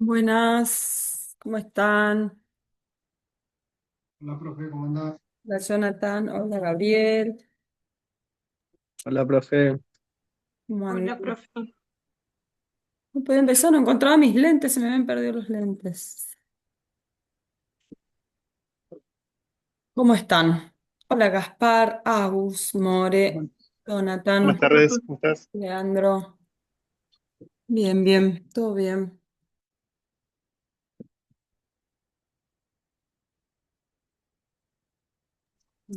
Buenas, ¿cómo están? Hola, profe, ¿cómo andás? Hola Jonathan, hola Gabriel, Hola, profe. ¿cómo Hola, andan? profe. No puedo empezar, no encontraba mis lentes, se me habían perdido los lentes. ¿Cómo están? Hola Gaspar, Agus, More, Buenas Jonathan, tardes, ¿cómo estás? Leandro. Bien, bien, todo bien.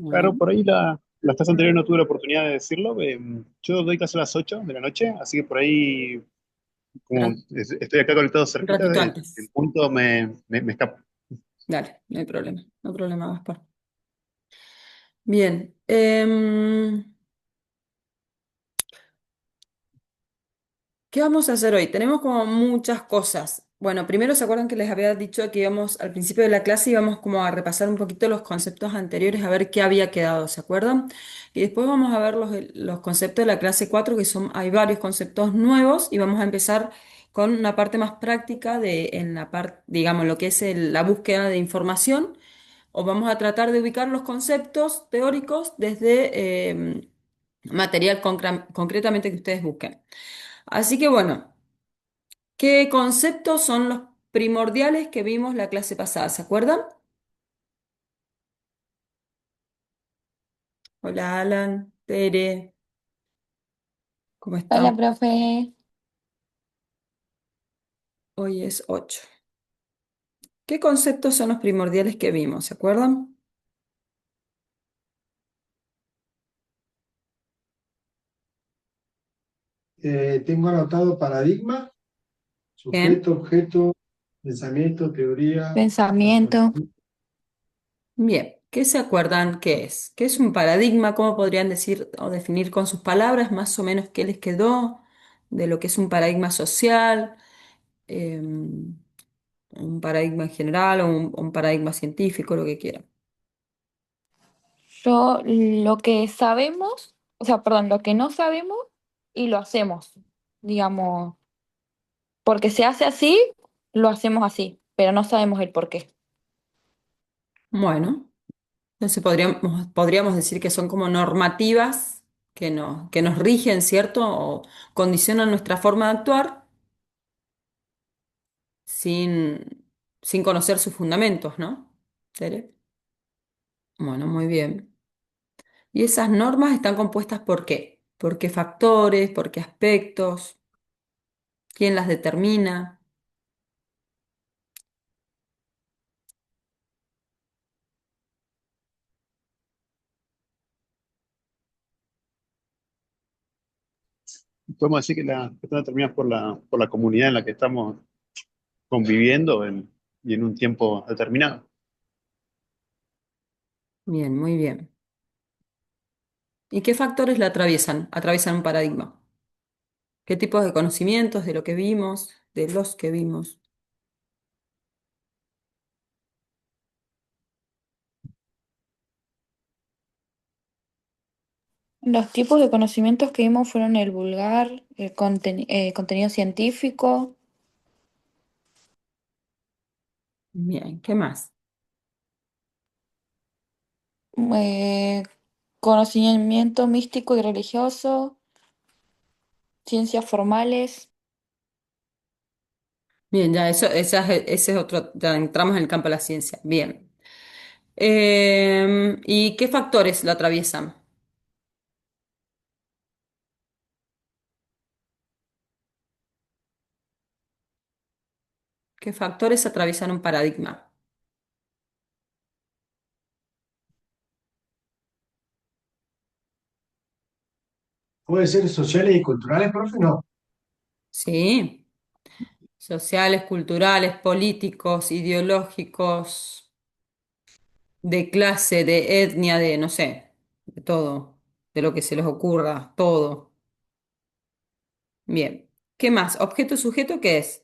Claro, Bueno, por ahí las clases anteriores no tuve la oportunidad de decirlo. Yo doy clase a las 8 de la noche, así que por ahí, como un estoy acá conectado cerquita, ratito en antes. punto me escapo. Dale, no hay problema, Gaspar. Bien, ¿qué vamos a hacer hoy? Tenemos como muchas cosas. Bueno, primero se acuerdan que les había dicho que íbamos al principio de la clase íbamos como a repasar un poquito los conceptos anteriores, a ver qué había quedado, ¿se acuerdan? Y después vamos a ver los conceptos de la clase 4 que son, hay varios conceptos nuevos y vamos a empezar con una parte más práctica en la parte, digamos, lo que es la búsqueda de información, o vamos a tratar de ubicar los conceptos teóricos desde material concretamente que ustedes busquen. Así que bueno. ¿Qué conceptos son los primordiales que vimos la clase pasada? ¿Se acuerdan? Hola Alan, Tere, ¿cómo Hola, están? profe. Hoy es 8. ¿Qué conceptos son los primordiales que vimos? ¿Se acuerdan? Tengo anotado paradigma, Bien. sujeto, objeto, pensamiento, teoría, Pensamiento. razonamiento. Bien. ¿Qué se acuerdan qué es? ¿Qué es un paradigma? ¿Cómo podrían decir o definir con sus palabras más o menos qué les quedó de lo que es un paradigma social, un paradigma en general o un paradigma científico, lo que quieran? Yo lo que sabemos, o sea, perdón, lo que no sabemos y lo hacemos, digamos, porque se hace así, lo hacemos así, pero no sabemos el por qué. Bueno. Entonces podríamos decir que son como normativas que nos rigen, ¿cierto? O condicionan nuestra forma de actuar sin, sin conocer sus fundamentos, ¿no? ¿Tere? Bueno, muy bien. ¿Y esas normas están compuestas por qué? ¿Por qué factores? ¿Por qué aspectos? ¿Quién las determina? Podemos decir que que están determinadas por por la comunidad en la que estamos conviviendo y en un tiempo determinado. Bien, muy bien. ¿Y qué factores la atraviesan? Atraviesan un paradigma. ¿Qué tipos de conocimientos de lo que vimos, de los que vimos? Los tipos de conocimientos que vimos fueron el vulgar, el contenido científico, Bien, ¿qué más? eh, conocimiento místico y religioso, ciencias formales. Bien, ya ese es otro, ya entramos en el campo de la ciencia. Bien. ¿Y qué factores lo atraviesan? ¿Qué factores atraviesan un paradigma? ¿Puede ser sociales y culturales, profe? No. Sí, sociales, culturales, políticos, ideológicos, de clase, de etnia, de no sé, de todo, de lo que se les ocurra, todo. Bien. ¿Qué más? ¿Objeto sujeto qué es?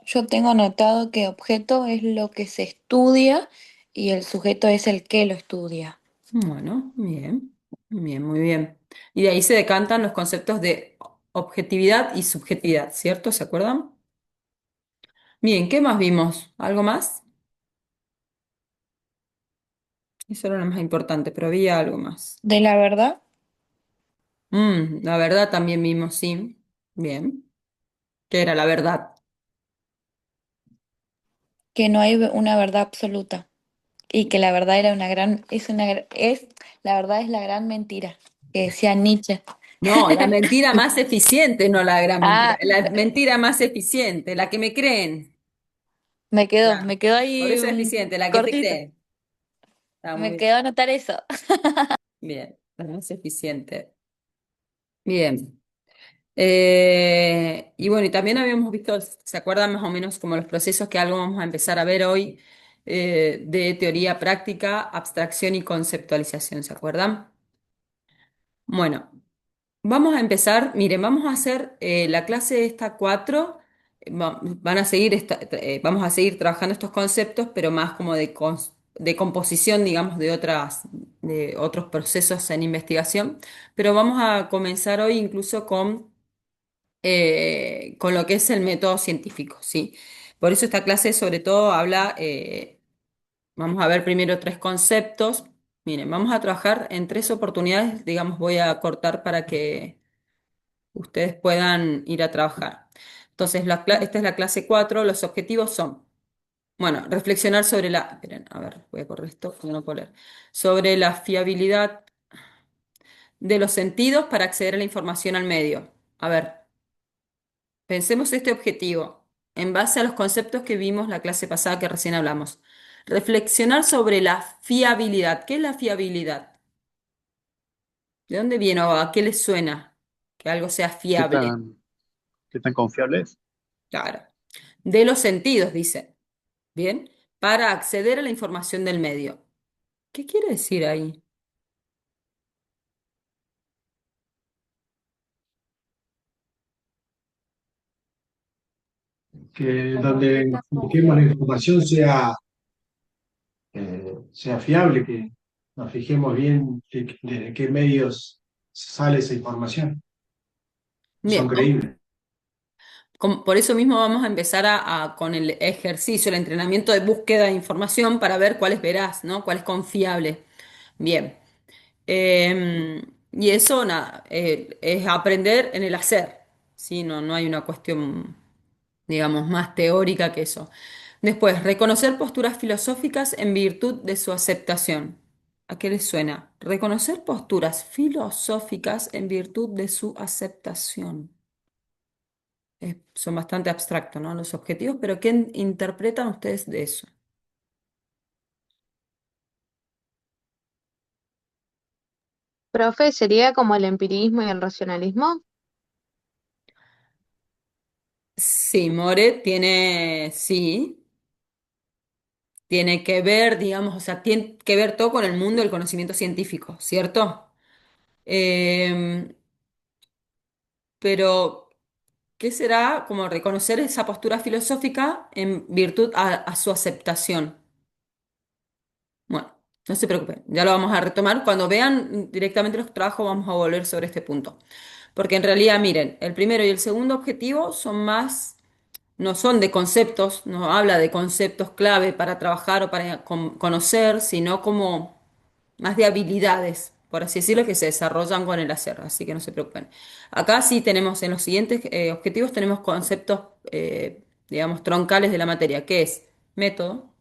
Yo tengo anotado que objeto es lo que se estudia y el sujeto es el que lo estudia. Bueno, bien. Bien, muy bien. Y de ahí se decantan los conceptos de objetividad y subjetividad, ¿cierto? ¿Se acuerdan? Bien, ¿qué más vimos? ¿Algo más? Eso era lo más importante, pero había algo más. De la verdad, La verdad también vimos, sí. Bien. ¿Qué era la verdad? que no hay una verdad absoluta y que la verdad era una gran, la verdad es la gran mentira, que decía Nietzsche. No, la mentira más eficiente, no la gran mentira. Ah, La mentira más eficiente, la que me creen. Claro. me quedó Por ahí eso es un eficiente, la que te cortito, creen. Está muy me bien. quedó anotar eso. Bien, la más eficiente. Bien. Y bueno, y también habíamos visto, ¿se acuerdan más o menos como los procesos que algo vamos a empezar a ver hoy de teoría práctica, abstracción y conceptualización? ¿Se acuerdan? Bueno, vamos a empezar, miren, vamos a hacer la clase esta 4, van a seguir vamos a seguir trabajando estos conceptos, pero más como de composición, digamos, de otros procesos en investigación, pero vamos a comenzar hoy incluso con lo que es el método científico, ¿sí? Por eso esta clase sobre todo habla, vamos a ver primero tres conceptos. Miren, vamos a trabajar en tres oportunidades, digamos, voy a cortar para que ustedes puedan ir a trabajar. Entonces, esta es la clase 4. Los objetivos son, bueno, reflexionar sobre esperen, a ver, voy a correr esto, porque no puedo leer, sobre la fiabilidad de los sentidos para acceder a la información al medio. A ver, pensemos este objetivo en base a los conceptos que vimos la clase pasada que recién hablamos. Reflexionar sobre la fiabilidad. ¿Qué es la fiabilidad? ¿De dónde viene o a qué les suena que algo sea ¿Qué fiable? tan, qué tan confiable es? Claro. De los sentidos, dice. Bien, para acceder a la información del medio. ¿Qué quiere decir ahí? Que ¿Cómo en qué donde tan busquemos la confiable? información sea fiable, que nos fijemos bien de qué medios sale esa información, son Bien, creíbles. por eso mismo vamos a empezar con el ejercicio, el entrenamiento de búsqueda de información para ver cuál es veraz, ¿no? Cuál es confiable. Bien. Y eso, nada, es aprender en el hacer, ¿sí? No, no hay una cuestión, digamos, más teórica que eso. Después, reconocer posturas filosóficas en virtud de su aceptación. ¿A qué les suena? Reconocer posturas filosóficas en virtud de su aceptación. Son bastante abstractos, ¿no? Los objetivos, pero ¿qué interpretan ustedes de eso? Profe, ¿sería como el empirismo y el racionalismo? Sí, More tiene, sí, tiene que ver, digamos, o sea, tiene que ver todo con el mundo del conocimiento científico, ¿cierto? Eh, pero, ¿qué será como reconocer esa postura filosófica en virtud a su aceptación? Bueno, no se preocupen, ya lo vamos a retomar. Cuando vean directamente los trabajos, vamos a volver sobre este punto. Porque en realidad, miren, el primero y el segundo objetivo son más, no son de conceptos, no habla de conceptos clave para trabajar o para conocer, sino como más de habilidades, por así decirlo, que se desarrollan con el hacer, así que no se preocupen. Acá sí tenemos, en los siguientes objetivos tenemos conceptos, digamos, troncales de la materia, que es método,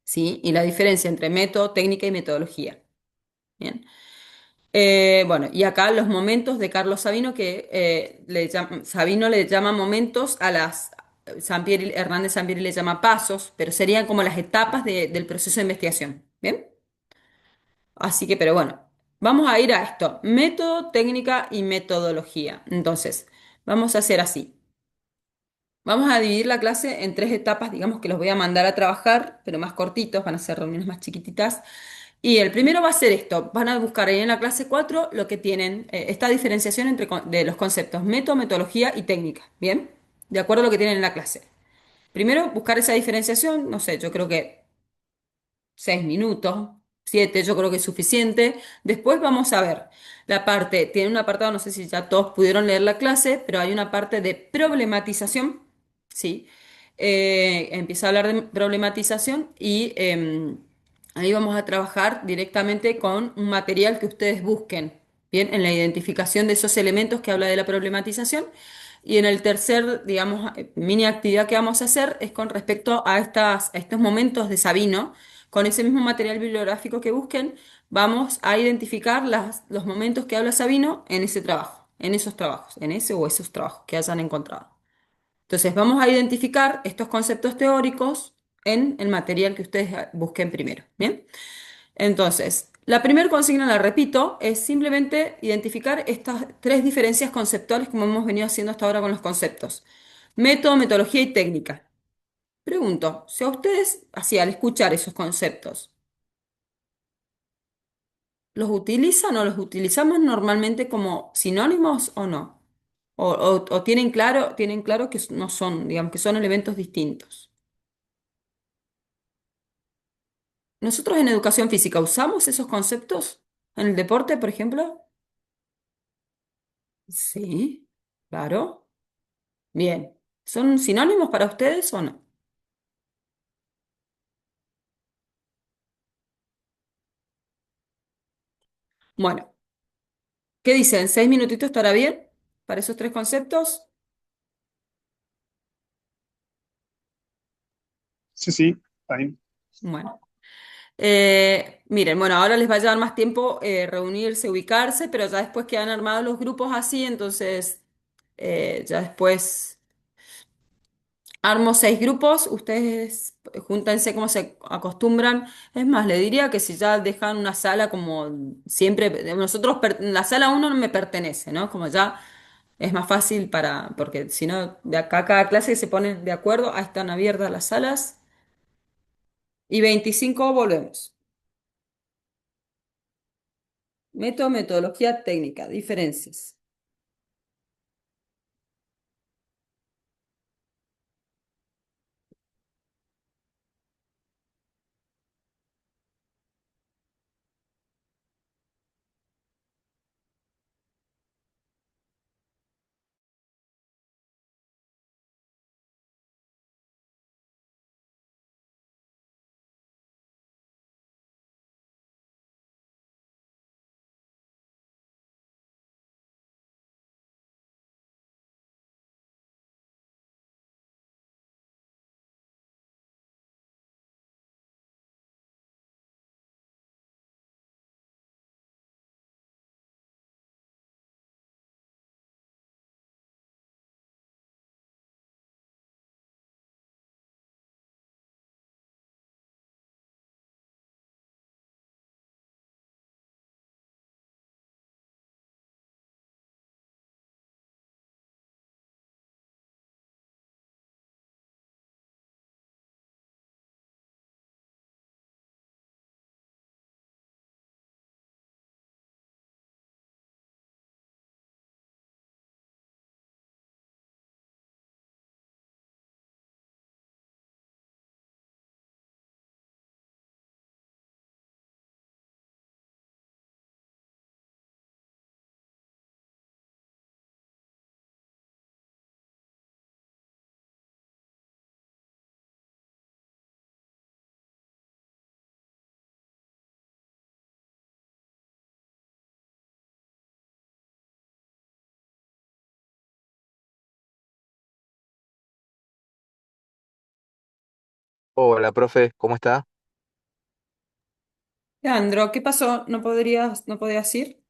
¿sí? Y la diferencia entre método, técnica y metodología. Bien. Bueno, y acá los momentos de Carlos Sabino, que Sabino le llama momentos a Hernández Sampieri le llama pasos, pero serían como las etapas del proceso de investigación. ¿Bien? Así que, pero bueno, vamos a ir a esto, método, técnica y metodología. Entonces, vamos a hacer así. Vamos a dividir la clase en tres etapas, digamos que los voy a mandar a trabajar, pero más cortitos, van a ser reuniones más chiquititas. Y el primero va a ser esto, van a buscar ahí en la clase 4 lo que tienen, esta diferenciación de los conceptos método, metodología y técnica, ¿bien? De acuerdo a lo que tienen en la clase. Primero, buscar esa diferenciación, no sé, yo creo que 6 minutos, 7 yo creo que es suficiente. Después vamos a ver la parte, tiene un apartado, no sé si ya todos pudieron leer la clase, pero hay una parte de problematización, ¿sí? Empieza a hablar de problematización y ahí vamos a trabajar directamente con un material que ustedes busquen, ¿bien? En la identificación de esos elementos que habla de la problematización. Y en el tercer, digamos, mini actividad que vamos a hacer es con respecto a a estos momentos de Sabino. Con ese mismo material bibliográfico que busquen, vamos a identificar los momentos que habla Sabino en ese trabajo, en esos trabajos, en ese o esos trabajos que hayan encontrado. Entonces, vamos a identificar estos conceptos teóricos en el material que ustedes busquen primero. ¿Bien? Entonces, la primera consigna, la repito, es simplemente identificar estas tres diferencias conceptuales como hemos venido haciendo hasta ahora con los conceptos. Método, metodología y técnica. Pregunto, si a ustedes, así al escuchar esos conceptos, ¿los utilizan o los utilizamos normalmente como sinónimos o no? O tienen claro que no son, digamos, que son elementos distintos. ¿Nosotros en educación física usamos esos conceptos? ¿En el deporte, por ejemplo? Sí, claro. Bien. ¿Son sinónimos para ustedes o no? Bueno, ¿qué dicen? ¿6 minutitos estará bien para esos tres conceptos? Sí, sí, ahí. Bueno. Miren, bueno, ahora les va a llevar más tiempo reunirse, ubicarse, pero ya después que han armado los grupos así, entonces ya después armo 6 grupos, ustedes júntense como se acostumbran. Es más, le diría que si ya dejan una sala como siempre, nosotros, la sala uno no me pertenece, ¿no? Como ya es más fácil porque si no, de acá a cada clase se ponen de acuerdo, ahí están abiertas las salas y 25 volvemos. Método, metodología, técnica, diferencias. Hola, profe, ¿cómo está? Leandro, ¿qué pasó? No podías ir?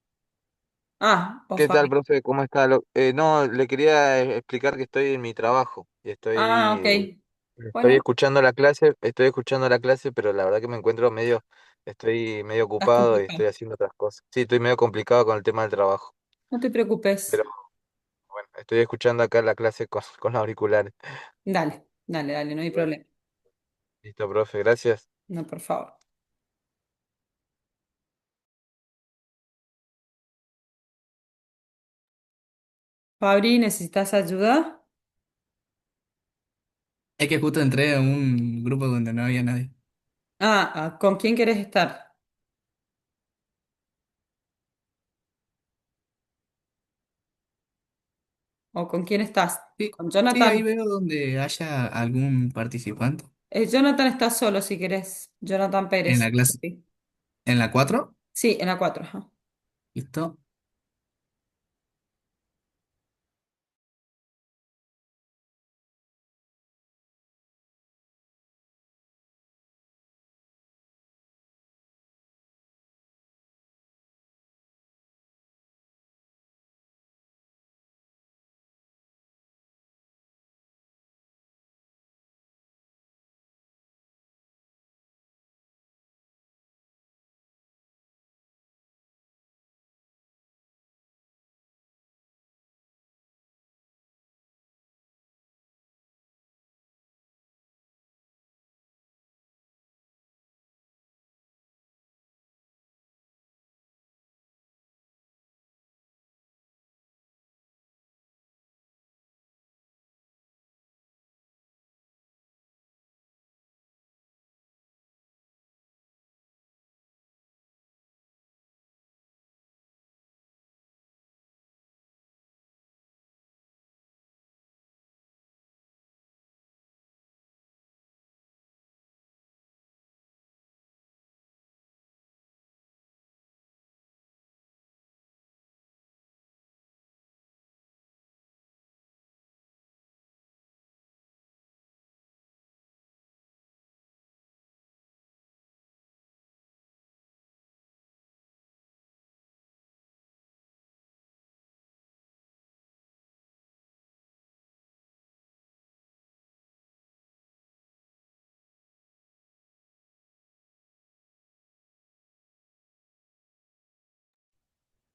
Ah, o ¿Qué tal, Fabi. profe? ¿Cómo está? No, le quería explicar que estoy en mi trabajo y Ah, ok. estoy Bueno, escuchando la clase, pero la verdad que me encuentro estoy medio estás ocupado y complicado. estoy haciendo otras cosas. Sí, estoy medio complicado con el tema del trabajo, No te preocupes. pero bueno, estoy escuchando acá la clase con los auriculares. Dale, dale, dale, no hay Bueno, problema. listo, profe, gracias. No, por favor. Fabri, ¿necesitas ayuda? Es que justo entré a un grupo donde no había nadie. ¿Con quién querés estar? ¿O con quién estás? Sí, ¿Con sí, ahí Jonathan? veo donde haya algún participante. Jonathan está solo si querés. Jonathan En Pérez. la clase, Sí, en la 4. sí, en la 4. Ajá. ¿Listo?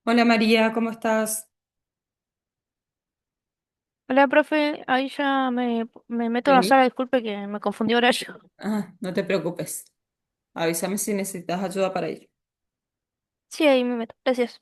Hola María, ¿cómo estás? Hola, profe, ahí ya me meto en la Sí. sala, disculpe que me confundí horario. No te preocupes. Avísame si necesitas ayuda para ir. Sí, ahí me meto, gracias.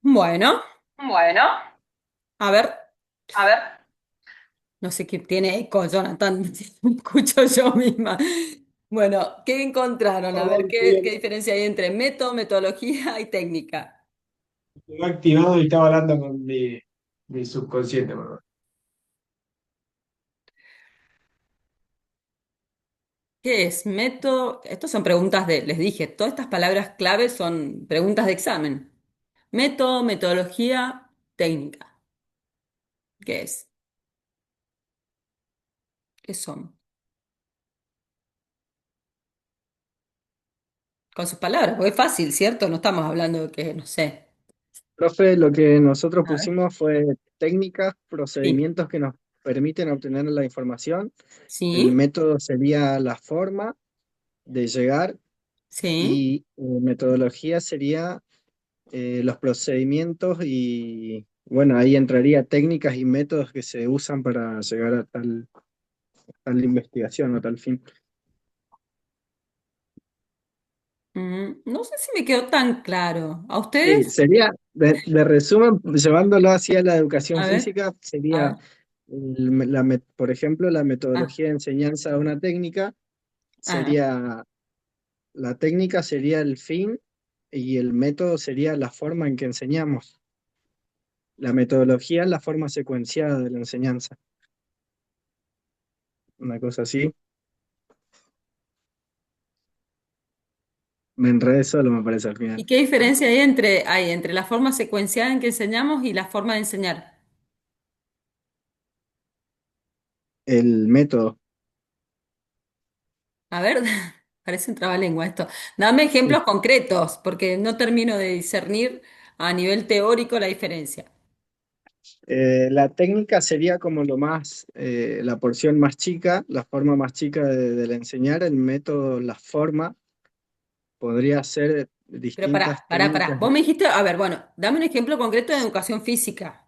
Bueno, Bueno, a ver, a ver. no sé qué tiene eco, Jonathan, me escucho yo misma. Bueno, ¿qué encontraron? A ver, Perdón, estoy ¿qué diferencia hay entre método, metodología y técnica? estoy activado y estaba hablando con mi subconsciente, perdón. ¿Qué es método? Estas son preguntas les dije, todas estas palabras clave son preguntas de examen. Método, metodología, técnica. ¿Qué es? ¿Qué son? Con sus palabras, porque es fácil, ¿cierto? No estamos hablando de que, no sé. Profe, lo que nosotros A ver. pusimos fue técnicas, Sí, procedimientos que nos permiten obtener la información. El sí, método sería la forma de llegar sí. y metodología sería los procedimientos y bueno, ahí entraría técnicas y métodos que se usan para llegar a tal investigación o tal fin. No sé si me quedó tan claro. ¿A Sí, ustedes? sería, de resumen, llevándolo hacia la educación A ver, física, a sería, ver. por ejemplo, la Ah, metodología de enseñanza de una técnica, ah. sería, la técnica sería el fin y el método sería la forma en que enseñamos. La metodología es la forma secuenciada de la enseñanza, una cosa así. Me enredé solo, me parece, al ¿Y final. qué diferencia hay entre la forma secuenciada en que enseñamos y la forma de enseñar? El método. A ver, parece un trabalengua esto. Dame ejemplos concretos, porque no termino de discernir a nivel teórico la diferencia. La técnica sería como la porción más chica, la forma más chica de enseñar, el método, la forma, podría ser Pero distintas pará. técnicas. Vos me dijiste, a ver, bueno, dame un ejemplo concreto de educación física.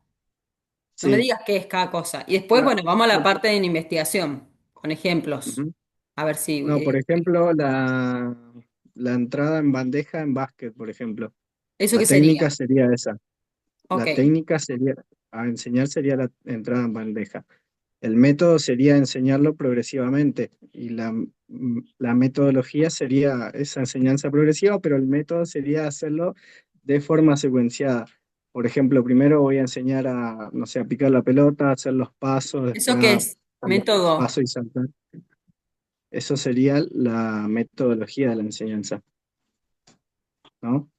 No me Sí, digas qué es cada cosa. Y después, la- bueno, vamos a la por, parte de la investigación, con ejemplos. ujú. A ver si... No, por ejemplo, la entrada en bandeja en básquet, por ejemplo. ¿eso La qué técnica sería? sería esa. Ok. La técnica sería, a enseñar sería la entrada en bandeja. El método sería enseñarlo progresivamente y la metodología sería esa enseñanza progresiva, pero el método sería hacerlo de forma secuenciada. Por ejemplo, primero voy a enseñar a, no sé, a picar la pelota, hacer los pasos, ¿Eso después qué a es? hacer los Método. pasos y saltar. Eso sería la metodología de la enseñanza, ¿no?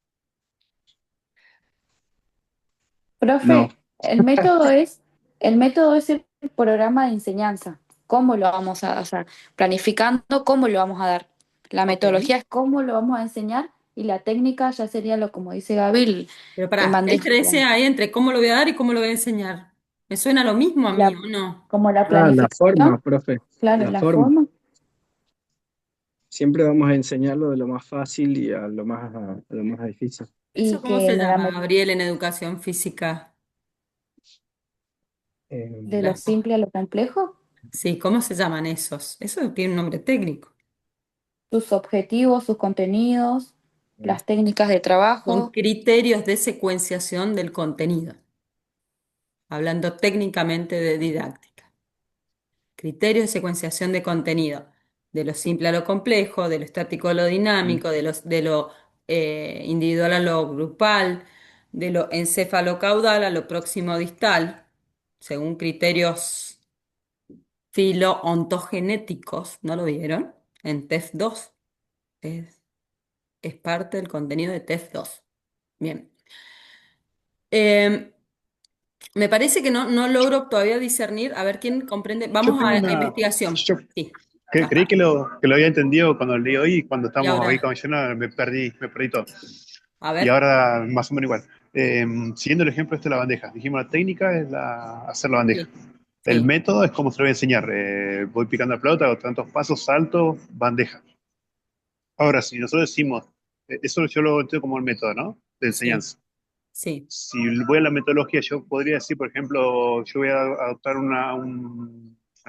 No. Profe, el método es el programa de enseñanza. ¿Cómo lo vamos a hacer? Planificando cómo lo vamos a dar. La Ok. metodología es cómo lo vamos a enseñar y la técnica ya sería lo, como dice Gaby, Pero en pará, ¿qué bandeja, digamos. diferencia hay entre cómo lo voy a dar y cómo lo voy a enseñar? ¿Me suena lo mismo a mí La, o no? como la Ah, la forma, planificación, profe, claro, la la forma. forma. Siempre vamos a enseñarlo de lo más fácil y a lo más difícil. ¿Eso Y cómo que se en llama, Gabriel, en educación física? de lo Las- simple a lo complejo, sí, ¿cómo se llaman esos? Eso tiene un nombre técnico. sus objetivos, sus contenidos, Eh, las técnicas de Son trabajo. criterios de secuenciación del contenido, hablando técnicamente de didáctica. Criterios de secuenciación de contenido, de lo simple a lo complejo, de lo estático a lo dinámico, de lo individual a lo grupal, de lo encéfalo-caudal a lo próximo-distal, según criterios filo-ontogenéticos, ¿no lo vieron? En TEF2 es, es parte del contenido de TEF2. Bien. Eh, Me parece que no logro todavía discernir, a ver quién comprende. Yo Vamos tengo a una. investigación. Yo Sí, creí que ajá. lo había entendido cuando leí hoy y cuando Y estamos ahí ahora, con Jonah me perdí todo. a Y ver, ahora más o menos igual. Siguiendo el ejemplo este de la bandeja, dijimos la técnica es hacer la bandeja. sí, El sí. método es como se lo voy a enseñar. Voy picando la pelota, hago tantos pasos, salto, bandeja. Ahora, si nosotros decimos, eso yo lo entiendo como el método, ¿no? De Sí, enseñanza. sí. Si voy a la metodología, yo podría decir, por ejemplo, yo voy a adoptar una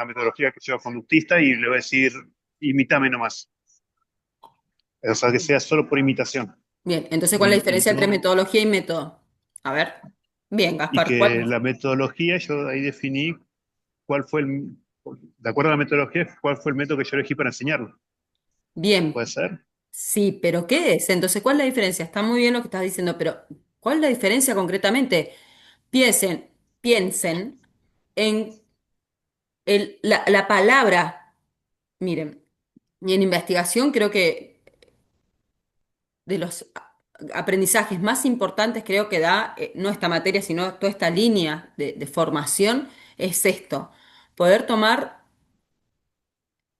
metodología que sea conductista y le voy a decir, imítame nomás. O sea, que sea solo por imitación. Bien, entonces, ¿cuál es la Y, diferencia entre metodología y método? A ver. Bien, y Gaspar, que ¿cuál? la metodología, yo ahí definí cuál fue de acuerdo a la metodología, cuál fue el método que yo elegí para enseñarlo. Bien, ¿Puede ser? sí, pero ¿qué es? Entonces, ¿cuál es la diferencia? Está muy bien lo que estás diciendo, pero ¿cuál es la diferencia concretamente? Piensen, piensen en la palabra. Miren, y en investigación creo que de los aprendizajes más importantes creo que da, no esta materia, sino toda esta línea de formación, es esto, poder tomar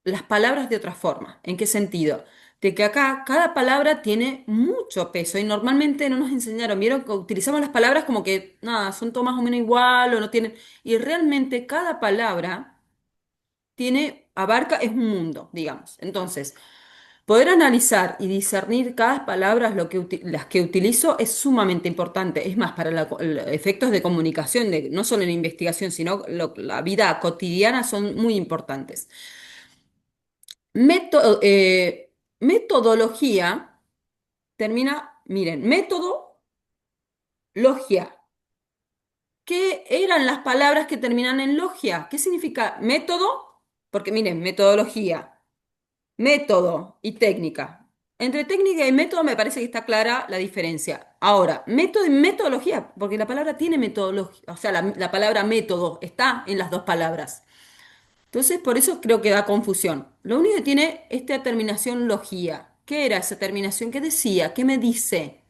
las palabras de otra forma. ¿En qué sentido? De que acá cada palabra tiene mucho peso y normalmente no nos enseñaron, vieron que utilizamos las palabras como que nada, son todo más o menos igual o no tienen, y realmente cada palabra tiene, abarca, es un mundo, digamos. Entonces, poder analizar y discernir cada palabra, las que utilizo, es sumamente importante. Es más, para efectos de comunicación, no solo en investigación, sino la vida cotidiana, son muy importantes. Metodología termina, miren, método, logia. ¿Qué eran las palabras que terminan en logia? ¿Qué significa método? Porque miren, metodología, método y técnica. Entre técnica y método me parece que está clara la diferencia. Ahora, método y metodología, porque la palabra tiene metodología, o sea, la palabra método está en las dos palabras. Entonces, por eso creo que da confusión. Lo único que tiene esta terminación logía. ¿Qué era esa terminación? ¿Qué decía? ¿Qué me dice?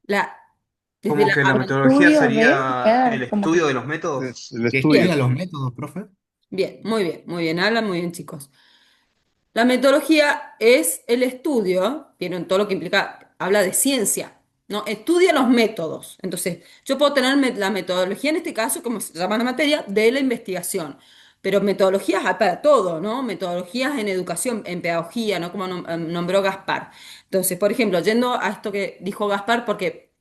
La, desde Como la... que a la ver, metodología Estudio de sería ver, el como que estudio de los métodos. Es el Que estudio. estudia bien, los métodos, profe. bien, muy bien, muy bien. Hablan muy bien, chicos. La metodología es el estudio, vieron todo lo que implica, habla de ciencia, ¿no? Estudia los métodos. Entonces, yo puedo tener la metodología, en este caso, como se llama la materia, de la investigación. Pero metodologías hay para todo, ¿no? Metodologías en educación, en pedagogía, ¿no? Como nombró Gaspar. Entonces, por ejemplo, yendo a esto que dijo Gaspar, porque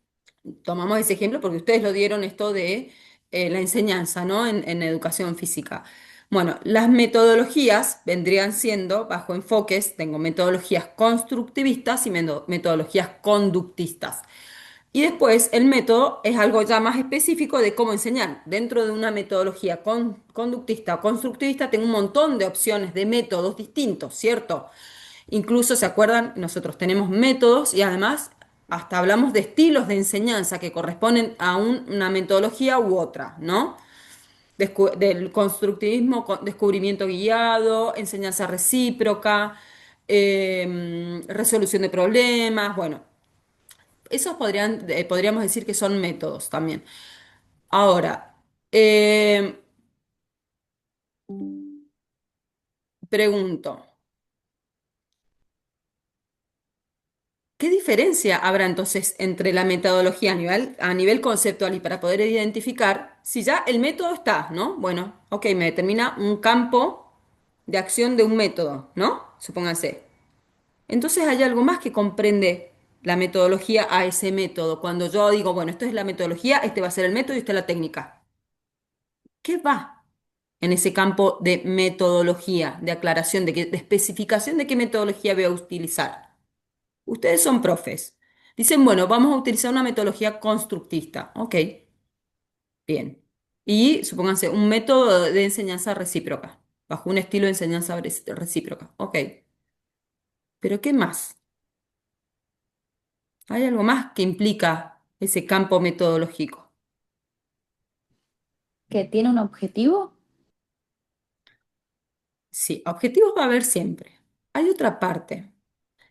tomamos ese ejemplo porque ustedes lo dieron esto de la enseñanza, ¿no? En educación física. Bueno, las metodologías vendrían siendo, bajo enfoques, tengo metodologías constructivistas y metodologías conductistas. Y después el método es algo ya más específico de cómo enseñar. Dentro de una metodología conductista o constructivista tengo un montón de opciones de métodos distintos, ¿cierto? Incluso, ¿se acuerdan? Nosotros tenemos métodos y además hasta hablamos de estilos de enseñanza que corresponden a una metodología u otra, ¿no? Del constructivismo, descubrimiento guiado, enseñanza recíproca, resolución de problemas, bueno, esos podríamos decir que son métodos también. Ahora, eh, pregunto. ¿Qué diferencia habrá entonces entre la metodología a nivel conceptual y para poder identificar si ya el método está, ¿no? Bueno, ok, me determina un campo de acción de un método, ¿no? Supónganse. Entonces hay algo más que comprende la metodología a ese método. Cuando yo digo, bueno, esto es la metodología, este va a ser el método y esta es la técnica. ¿Qué va en ese campo de metodología, de aclaración, de especificación de qué metodología voy a utilizar? Ustedes son profes. Dicen, bueno, vamos a utilizar una metodología constructista. Ok, bien. Y supónganse, un método de enseñanza recíproca, bajo un estilo de enseñanza recíproca. Ok, pero ¿qué más? ¿Hay algo más que implica ese campo metodológico? que tiene un objetivo. Sí, objetivos va a haber siempre. Hay otra parte.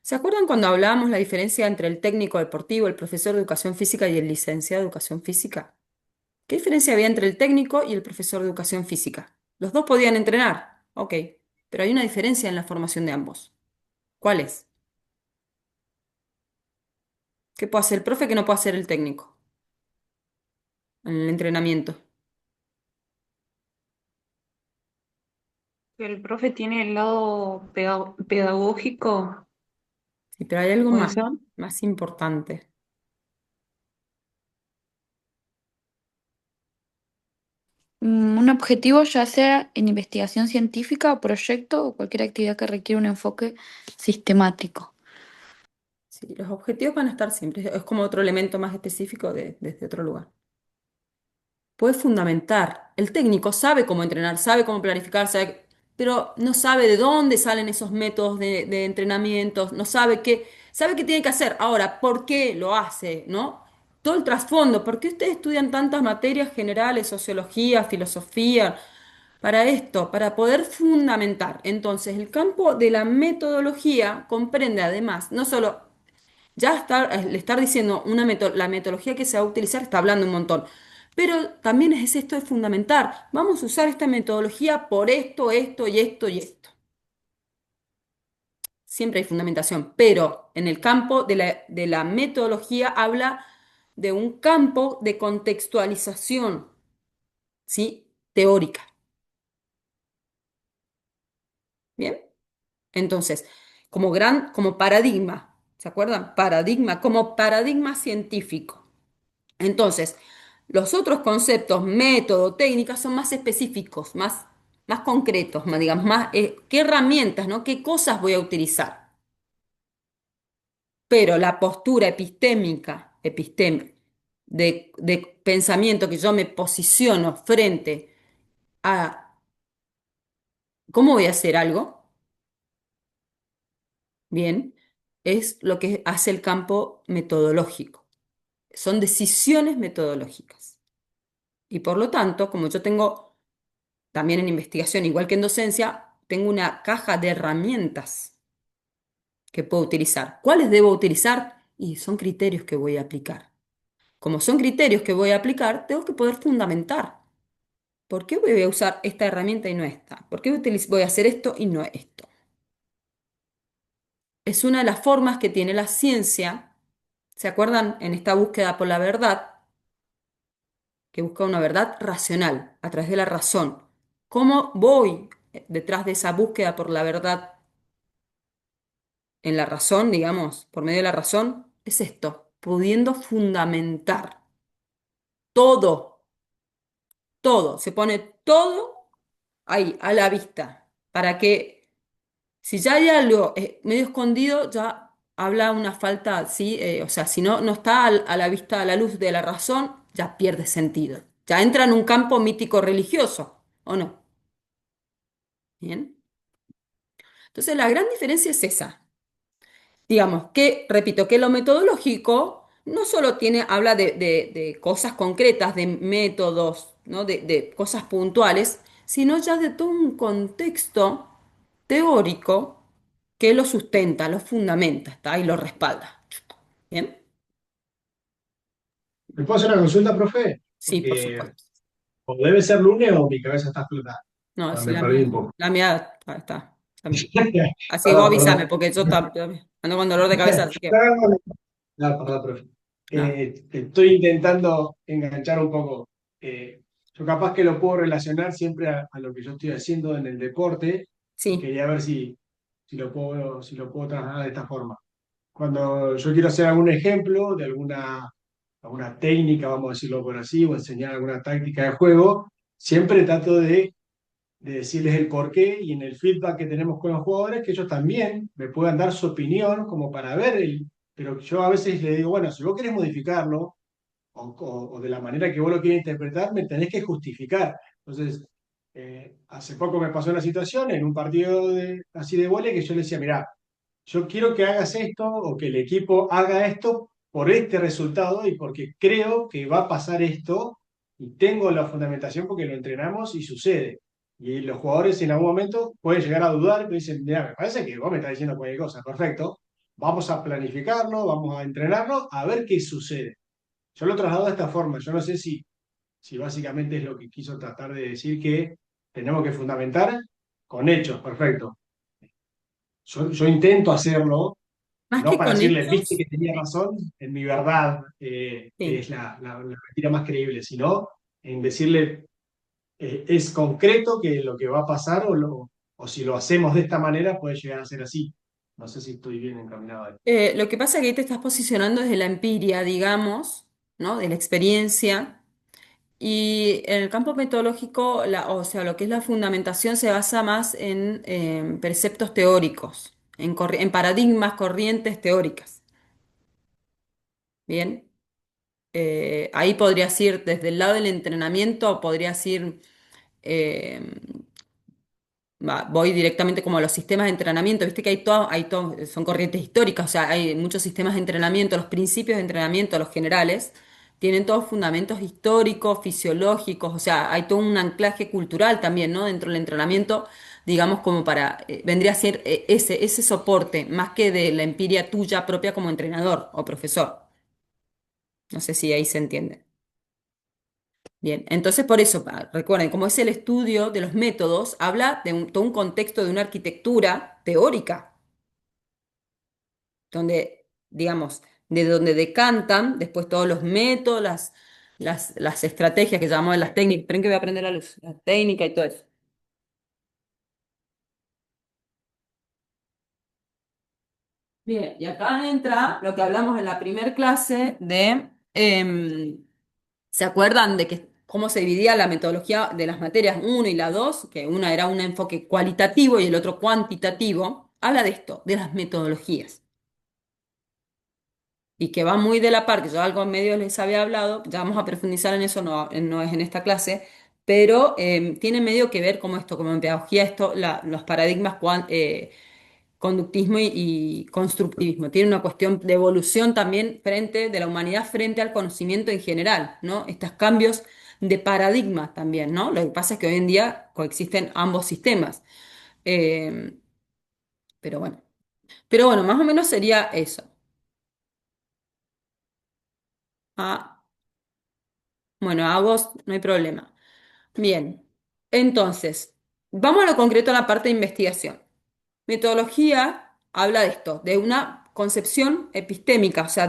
¿Se acuerdan cuando hablábamos la diferencia entre el técnico deportivo, el profesor de educación física y el licenciado de educación física? ¿Qué diferencia había entre el técnico y el profesor de educación física? Los dos podían entrenar, ok, pero hay una diferencia en la formación de ambos. ¿Cuál es? ¿Qué puede hacer el profe que no puede hacer el técnico en el entrenamiento? El profe tiene el lado pedagógico, Sí, pero hay algo ¿puede más, ser? más importante. Un objetivo ya sea en investigación científica o proyecto o cualquier actividad que requiera un enfoque sistemático. Sí, los objetivos van a estar siempre. Es como otro elemento más específico desde otro lugar. Puede fundamentar. El técnico sabe cómo entrenar, sabe cómo planificar, pero no sabe de dónde salen esos métodos de entrenamiento, no sabe qué tiene que hacer. Ahora, ¿por qué lo hace? ¿No? Todo el trasfondo. ¿Por qué ustedes estudian tantas materias generales, sociología, filosofía? Para esto, para poder fundamentar. Entonces, el campo de la metodología comprende además, no solo ya le estar diciendo la metodología que se va a utilizar, está hablando un montón. Pero también es esto de fundamentar. Vamos a usar esta metodología por esto, esto y esto y esto. Siempre hay fundamentación, pero en el campo de la metodología habla de un campo de contextualización, ¿sí? Teórica. ¿Bien? Entonces, como paradigma, ¿se acuerdan? Paradigma, como paradigma científico. Entonces, los otros conceptos, método, técnica, son más específicos, más concretos, más, digamos, más, qué herramientas, ¿no? ¿Qué cosas voy a utilizar? Pero la postura de pensamiento que yo me posiciono frente a cómo voy a hacer algo, bien, es lo que hace el campo metodológico. Son decisiones metodológicas. Y por lo tanto, como yo tengo también en investigación, igual que en docencia, tengo una caja de herramientas que puedo utilizar. ¿Cuáles debo utilizar? Y son criterios que voy a aplicar. Como son criterios que voy a aplicar, tengo que poder fundamentar. ¿Por qué voy a usar esta herramienta y no esta? ¿Por qué voy a hacer esto y no esto? Es una de las formas que tiene la ciencia. ¿Se acuerdan en esta búsqueda por la verdad? Que busca una verdad racional, a través de la razón. ¿Cómo voy detrás de esa búsqueda por la verdad en la razón, digamos, por medio de la razón? Es esto, pudiendo fundamentar todo, todo, se pone todo ahí, a la vista, para que si ya hay algo medio escondido, ya habla una falta, ¿sí? O sea, si no está a la vista, a la luz de la razón, ya pierde sentido. Ya entra en un campo mítico religioso, ¿o no? Bien. Entonces, la gran diferencia es esa. Digamos que, repito, que lo metodológico no solo habla de cosas concretas, de métodos, ¿no? De cosas puntuales, sino ya de todo un contexto teórico que lo sustenta, lo fundamenta, ¿está? Y lo respalda. ¿Bien? ¿Me puedo hacer una consulta, profe? Sí, por Porque supuesto. o debe ser lunes o mi cabeza está explotada. No, Ah, sí, me perdí un poco. la mía está. Así que vos Perdón, avísame, perdón. porque yo ando con dolor de cabeza, así que No, perdón, profe. no. Estoy intentando enganchar un poco. Yo capaz que lo puedo relacionar siempre a lo que yo estoy haciendo en el deporte y Sí, quería ver si lo puedo trasladar de esta forma. Cuando yo quiero hacer algún ejemplo de alguna técnica, vamos a decirlo por así, o enseñar alguna táctica de juego, siempre trato de decirles el porqué y en el feedback que tenemos con los jugadores, que ellos también me puedan dar su opinión como para ver pero yo a veces le digo, bueno, si vos querés modificarlo o de la manera que vos lo quieres interpretar, me tenés que justificar. Entonces, hace poco me pasó una situación en un partido así de vóley que yo le decía, mirá, yo quiero que hagas esto o que el equipo haga esto por este resultado y porque creo que va a pasar esto y tengo la fundamentación porque lo entrenamos y sucede. Y los jugadores en algún momento pueden llegar a dudar, pero dicen, mira, me parece que vos me estás diciendo cualquier cosa, perfecto, vamos a planificarlo, vamos a entrenarlo, a ver qué sucede. Yo lo traslado de esta forma, yo no sé si básicamente es lo que quiso tratar de decir que tenemos que fundamentar con hechos, perfecto. Yo intento hacerlo, más no que para con decirle, viste hechos, que tenía razón en mi verdad, que sí. es la mentira más creíble, sino en decirle, es concreto que lo que va a pasar o si lo hacemos de esta manera puede llegar a ser así. No sé si estoy bien encaminado ahí. Lo que pasa es que ahí te estás posicionando desde la empiria, digamos, ¿no? De la experiencia. Y en el campo metodológico, o sea, lo que es la fundamentación se basa más en preceptos teóricos, en paradigmas, corrientes teóricas. Bien. Ahí podrías ir desde el lado del entrenamiento, podrías ir, eh, voy directamente como a los sistemas de entrenamiento, viste que hay todo, son corrientes históricas, o sea, hay muchos sistemas de entrenamiento, los principios de entrenamiento, los generales, tienen todos fundamentos históricos, fisiológicos, o sea, hay todo un anclaje cultural también, ¿no? Dentro del entrenamiento, digamos, como para, vendría a ser ese soporte, más que de la empiria tuya propia como entrenador o profesor. No sé si ahí se entiende. Bien, entonces por eso, recuerden, como es el estudio de los métodos, habla de todo un contexto de una arquitectura teórica, donde, digamos, de donde decantan después todos los métodos, las estrategias que llamamos las técnicas. Esperen que voy a aprender la luz, la técnica y todo eso. Bien, y acá entra lo que hablamos en la primer clase de, ¿se acuerdan de que cómo se dividía la metodología de las materias uno y la 2? Que una era un enfoque cualitativo y el otro cuantitativo. Habla de esto, de las metodologías. Y que va muy de la par, que yo algo en medio les había hablado, ya vamos a profundizar en eso, no, no es en esta clase, pero tiene medio que ver como esto, como en pedagogía, esto, los paradigmas conductismo y constructivismo. Tiene una cuestión de evolución también frente de la humanidad frente al conocimiento en general, ¿no? Estos cambios de paradigma también, ¿no? Lo que pasa es que hoy en día coexisten ambos sistemas. Eh, pero bueno. Pero bueno, más o menos sería eso. Ah, bueno, a vos no hay problema. Bien. Entonces, vamos a lo concreto a la parte de investigación. Metodología habla de esto, de una concepción epistémica, o sea,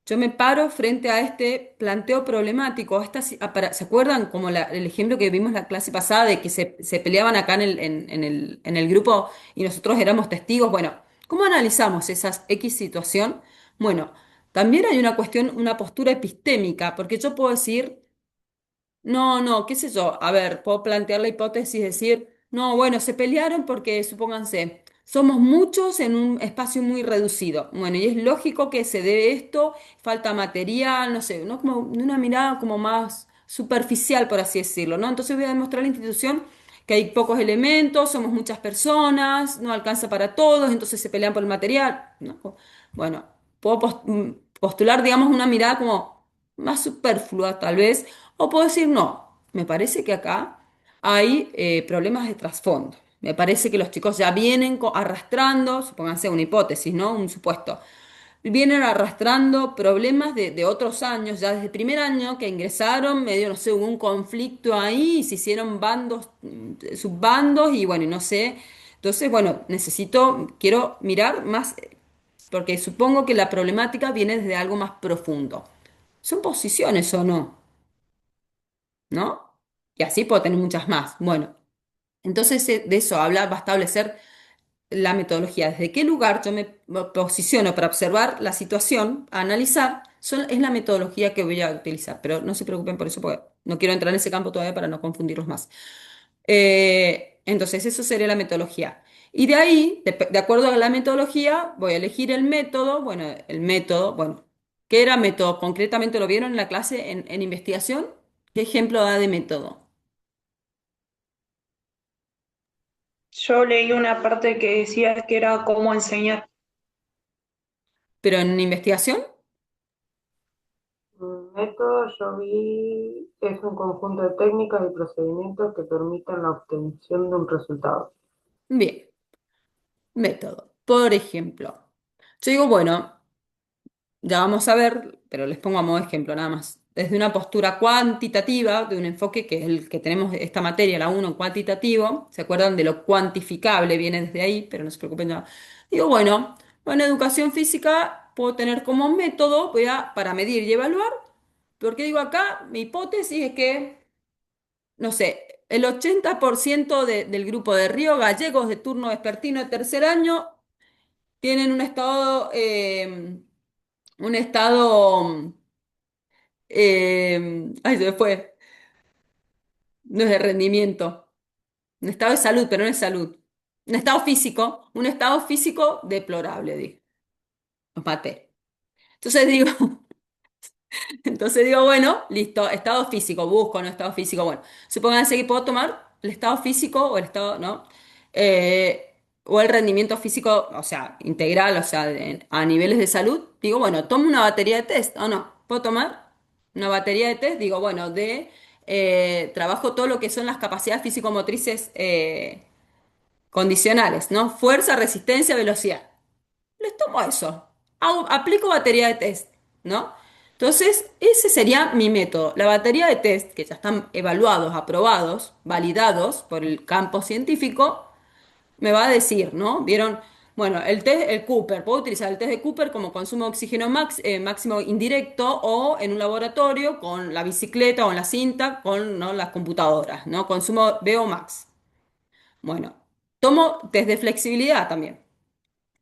yo me paro frente a este planteo problemático, ¿se acuerdan como el ejemplo que vimos la clase pasada de que se peleaban acá en el grupo y nosotros éramos testigos? Bueno, ¿cómo analizamos esa X situación? Bueno, también hay una cuestión, una postura epistémica, porque yo puedo decir... No, no, qué sé yo. A ver, puedo plantear la hipótesis, decir, no, bueno, se pelearon porque, supónganse, somos muchos en un espacio muy reducido. Bueno, y es lógico que se debe esto, falta material, no sé, ¿no? Como de una mirada como más superficial, por así decirlo, ¿no? Entonces voy a demostrar a la institución que hay pocos elementos, somos muchas personas, no alcanza para todos, entonces se pelean por el material, ¿no? Bueno, puedo postular, digamos, una mirada como más superflua, tal vez o puedo decir, no, me parece que acá hay problemas de trasfondo. Me parece que los chicos ya vienen arrastrando, supónganse una hipótesis, ¿no? Un supuesto. Vienen arrastrando problemas de otros años, ya desde el primer año que ingresaron, medio, no sé, hubo un conflicto ahí, y se hicieron bandos, subbandos, y bueno, y no sé. Entonces, bueno, quiero mirar más, porque supongo que la problemática viene desde algo más profundo. ¿Son posiciones o no? ¿No? Y así puedo tener muchas más. Bueno, entonces de eso habla, va a establecer la metodología. ¿Desde qué lugar yo me posiciono para observar la situación, a analizar? Es la metodología que voy a utilizar, pero no se preocupen por eso, porque no quiero entrar en ese campo todavía para no confundirlos más. Entonces, eso sería la metodología. Y de ahí, de acuerdo a la metodología, voy a elegir el método, bueno, ¿qué era método? Concretamente lo vieron en la clase en investigación. ¿Qué ejemplo da de método? Yo leí una parte que decía que era cómo enseñar. Pero en investigación, Método, yo vi que es un conjunto de técnicas y procedimientos que permiten la obtención de un resultado. bien, método. Por ejemplo, yo digo, bueno, ya vamos a ver, pero les pongo a modo de ejemplo nada más. Desde una postura cuantitativa, de un enfoque que es el que tenemos esta materia, la uno cuantitativo, ¿se acuerdan de lo cuantificable? Viene desde ahí, pero no se preocupen ya. Digo, bueno, educación física puedo tener como método, para medir y evaluar, porque digo acá, mi hipótesis es que, no sé, el 80% del grupo de Río Gallegos de turno vespertino de tercer año tienen un estado, ay, se me fue, no es de rendimiento, un estado de salud, pero no es salud, un estado físico deplorable, dije, los maté. Entonces digo, entonces digo, bueno, listo, estado físico, busco, ¿no? Estado físico, bueno. Supónganse que puedo tomar el estado físico o el estado, ¿no? O el rendimiento físico, o sea, integral, o sea, a niveles de salud. Digo, bueno, tomo una batería de test, ¿o no? ¿Puedo tomar una batería de test? Digo, bueno, trabajo todo lo que son las capacidades físico-motrices condicionales, ¿no? Fuerza, resistencia, velocidad. Les tomo eso. Aplico batería de test, ¿no? Entonces, ese sería mi método. La batería de test, que ya están evaluados, aprobados, validados por el campo científico, me va a decir, ¿no? ¿Vieron? Bueno, el test, el Cooper, puedo utilizar el test de Cooper como consumo de oxígeno máximo indirecto o en un laboratorio con la bicicleta o en la cinta con, ¿no? las computadoras, ¿no? Consumo VO max. Bueno, tomo test de flexibilidad también.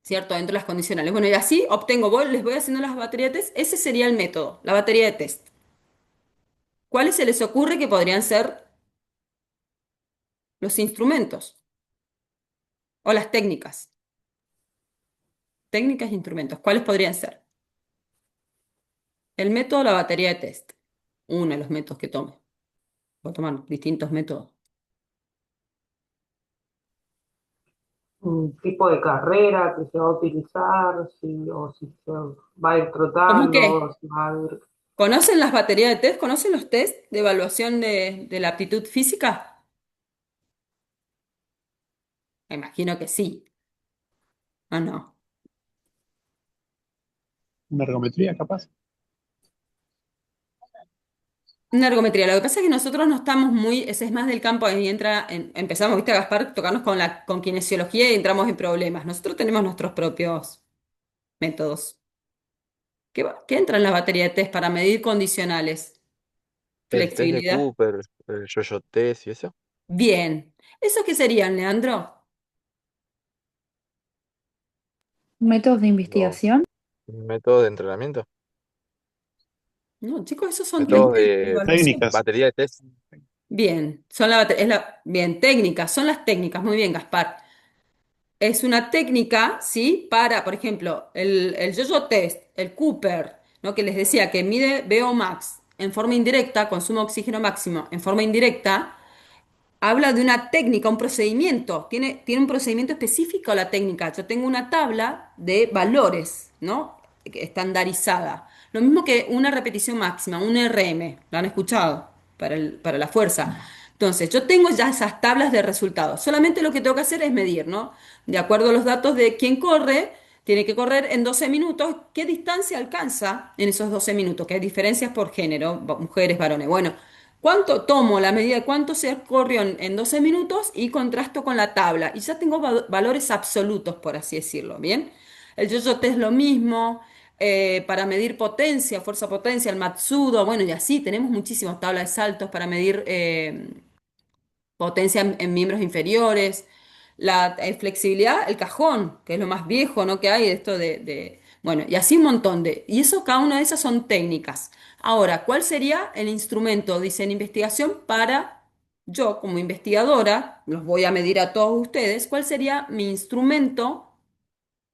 ¿Cierto? Dentro de las condicionales. Bueno, y así obtengo, les voy haciendo las baterías de test. Ese sería el método, la batería de test. ¿Cuáles se les ocurre que podrían ser los instrumentos o las técnicas? Técnicas e instrumentos. ¿Cuáles podrían ser? El método, la batería de test. Uno de los métodos que tome. Puedo tomar distintos métodos. Un tipo de carrera que se va a utilizar, o si se va a ir ¿Cómo trotando, o qué? si va a ir... ¿Conocen las baterías de test? ¿Conocen los test de evaluación de la aptitud física? Me imagino que sí. ¿O no? Una ergometría, capaz. Una ergometría. Lo que pasa es que nosotros no estamos muy, ese es más del campo, ahí empezamos, viste, a Gaspar, tocarnos con kinesiología y entramos en problemas. Nosotros tenemos nuestros propios métodos. ¿Qué entra en la batería de test para medir condicionales? El test de Flexibilidad. Cooper, el yo-yo test y eso. Bien. ¿Esos qué serían, Leandro? Métodos de Los investigación. métodos de entrenamiento. No, chicos, esos son Métodos técnicas de de evaluación. Técnicas. batería de test. Bien, son bien, técnicas, son las técnicas, muy bien, Gaspar. Es una técnica, ¿sí? Para, por ejemplo, el yo-yo test, el Cooper, ¿no? Que les decía que mide VO max en forma indirecta, consumo de oxígeno máximo en forma indirecta, habla de una técnica, un procedimiento. Tiene un procedimiento específico la técnica. Yo tengo una tabla de valores, ¿no? Estandarizada. Lo mismo que una repetición máxima, un RM. ¿Lo han escuchado? Para la fuerza. Entonces, yo tengo ya esas tablas de resultados. Solamente lo que tengo que hacer es medir, ¿no? De acuerdo a los datos de quién corre, tiene que correr en 12 minutos. ¿Qué distancia alcanza en esos 12 minutos? Que hay diferencias por género, mujeres, varones. Bueno, ¿cuánto tomo la medida de cuánto se corrió en 12 minutos y contrasto con la tabla? Y ya tengo valores absolutos, por así decirlo, ¿bien? El yo-yo test lo mismo, para medir potencia, fuerza potencia, el Matsudo, bueno, y así tenemos muchísimas tablas de saltos para medir potencia en miembros inferiores, la flexibilidad, el cajón, que es lo más viejo, ¿no? que hay de esto bueno, y así un montón y eso, cada una de esas son técnicas. Ahora, ¿cuál sería el instrumento, dice en investigación, para yo como investigadora, los voy a medir a todos ustedes, cuál sería mi instrumento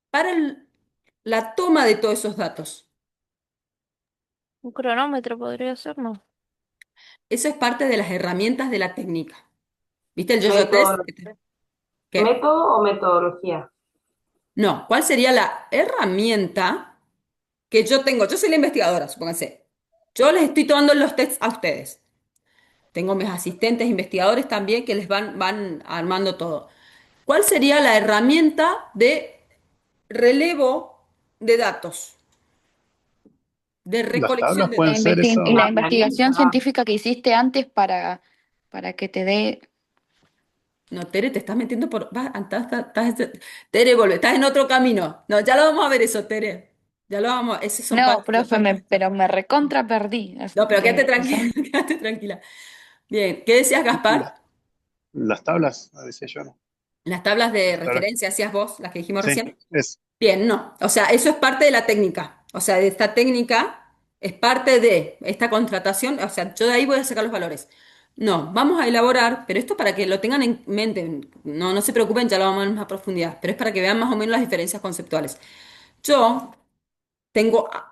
para la toma de todos esos datos? Un cronómetro podría ser, ¿no? Eso es parte de las herramientas de la técnica. ¿Viste el yo-yo test? Método, ¿Qué? método o metodología. No, ¿cuál sería la herramienta que yo tengo? Yo soy la investigadora, supónganse. Yo les estoy tomando los tests a ustedes. Tengo mis asistentes investigadores también que les van armando todo. ¿Cuál sería la herramienta de relevo de datos? De Las recolección tablas de pueden datos. ser Y la eso. Una investigación planilla. científica que hiciste antes para que te dé... No, Tere, te estás metiendo Tere, vuelve, estás en otro camino. No, ya lo vamos a ver eso, Tere. Ya lo vamos, esos son No, pasos. profe, pero me recontra perdí. No, pero quédate O sea, tranquila, quédate tranquila. Bien, ¿qué decías, Las, Gaspar? las tablas, decía yo, ¿no? Las tablas de Las tablas. referencia, hacías vos, las que dijimos Sí, recién. es. Bien, no. O sea, eso es parte de la técnica. O sea, de esta técnica es parte de esta contratación. O sea, yo de ahí voy a sacar los valores. No, vamos a elaborar, pero esto para que lo tengan en mente. No, no se preocupen, ya lo vamos a ver más a profundidad. Pero es para que vean más o menos las diferencias conceptuales. Yo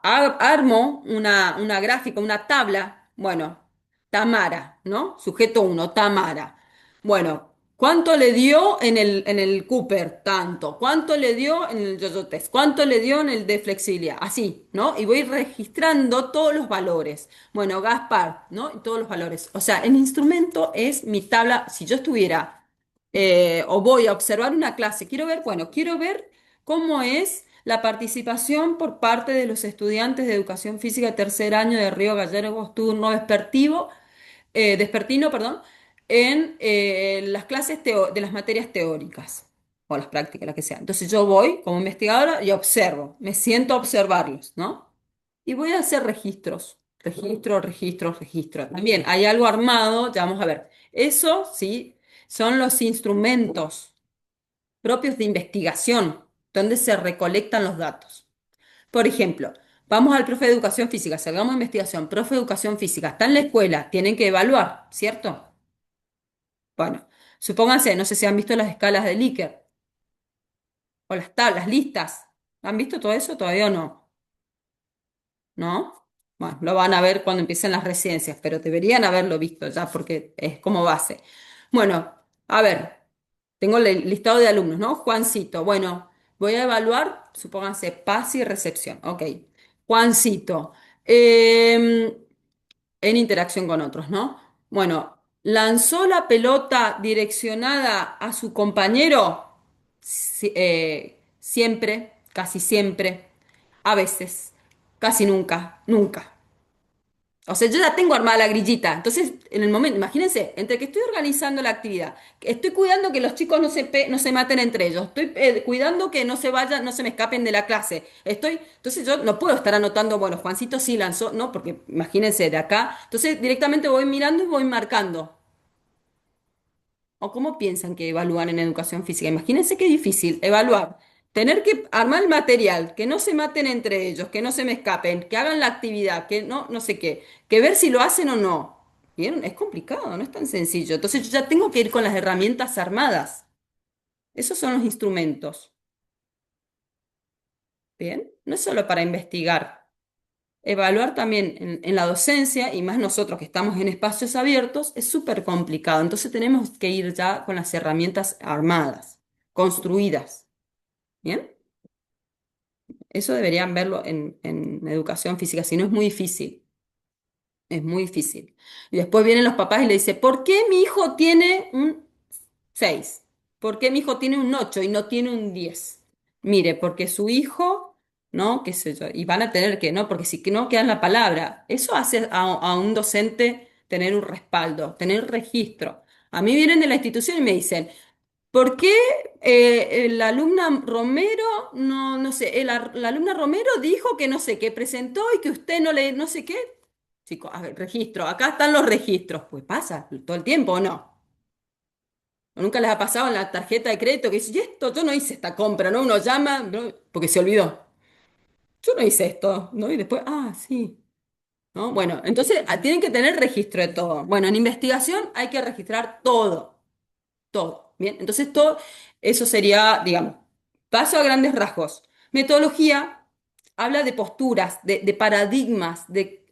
armo una gráfica, una tabla. Bueno, Tamara, ¿no? Sujeto uno, Tamara. Bueno, ¿cuánto le dio en el Cooper? Tanto. ¿Cuánto le dio en el Yo-Yo Test? ¿Cuánto le dio en el de flexibilidad? Así, ¿no? Y voy registrando todos los valores. Bueno, Gaspar, ¿no? Y todos los valores. O sea, el instrumento es mi tabla. Si yo estuviera o voy a observar una clase, quiero ver, bueno, quiero ver cómo es la participación por parte de los estudiantes de educación física de tercer año de Río Gallegos, turno despertino, perdón, en las clases de las materias teóricas o las prácticas, las que sea. Entonces yo voy como investigadora y observo, me siento a observarlos, ¿no? Y voy a hacer registros, registro. También hay algo armado, ya vamos a ver. Eso sí, son los instrumentos propios de investigación, donde se recolectan los datos. Por ejemplo, vamos al profe de educación física, salgamos de investigación, profe de educación física, está en la escuela, tienen que evaluar, ¿cierto? Bueno, supónganse, no sé si han visto las escalas de Likert o las tablas, listas. ¿Han visto todo eso? Todavía no, ¿no? Bueno, lo van a ver cuando empiecen las residencias, pero deberían haberlo visto ya porque es como base. Bueno, a ver, tengo el listado de alumnos, ¿no? Juancito, bueno, voy a evaluar, supónganse, paz y recepción. Ok. Juancito, em, en interacción con otros, ¿no? Bueno, lanzó la pelota direccionada a su compañero siempre, casi siempre, a veces, casi nunca, nunca. O sea, yo ya tengo armada la grillita. Entonces, en el momento, imagínense, entre que estoy organizando la actividad, que estoy cuidando que los chicos no se maten entre ellos, estoy cuidando que no se vayan, no se me escapen de la clase. Entonces yo no puedo estar anotando, bueno, Juancito sí lanzó, no, porque imagínense de acá. Entonces, directamente voy mirando y voy marcando. ¿O cómo piensan que evalúan en educación física? Imagínense qué difícil evaluar. Tener que armar el material, que no se maten entre ellos, que no se me escapen, que hagan la actividad, que no sé qué, que ver si lo hacen o no. Bien, es complicado, no es tan sencillo. Entonces yo ya tengo que ir con las herramientas armadas. Esos son los instrumentos. Bien, no es solo para investigar. Evaluar también en la docencia, y más nosotros que estamos en espacios abiertos, es súper complicado. Entonces tenemos que ir ya con las herramientas armadas, construidas. ¿Bien? Eso deberían verlo en educación física, si no es muy difícil. Es muy difícil. Y después vienen los papás y le dicen, ¿por qué mi hijo tiene un 6? ¿Por qué mi hijo tiene un 8 y no tiene un 10? Mire, porque su hijo, ¿no? ¿Qué sé yo? Y van a tener que, ¿no? Porque si que no quedan la palabra. Eso hace a un docente tener un respaldo, tener registro. A mí vienen de la institución y me dicen, ¿por qué la alumna Romero, no sé, la alumna Romero dijo que no sé, que presentó y que usted no sé qué? Chicos, a ver, registro, acá están los registros. Pues pasa todo el tiempo, ¿o no? ¿O nunca les ha pasado en la tarjeta de crédito que dice, y esto, yo no hice esta compra, ¿no? Uno llama, ¿no? Porque se olvidó. Yo no hice esto, ¿no? Y después, sí, ¿no? Bueno, entonces tienen que tener registro de todo. Bueno, en investigación hay que registrar todo. Todo, ¿bien? Entonces, todo eso sería, digamos, paso a grandes rasgos. Metodología habla de posturas, de paradigmas, de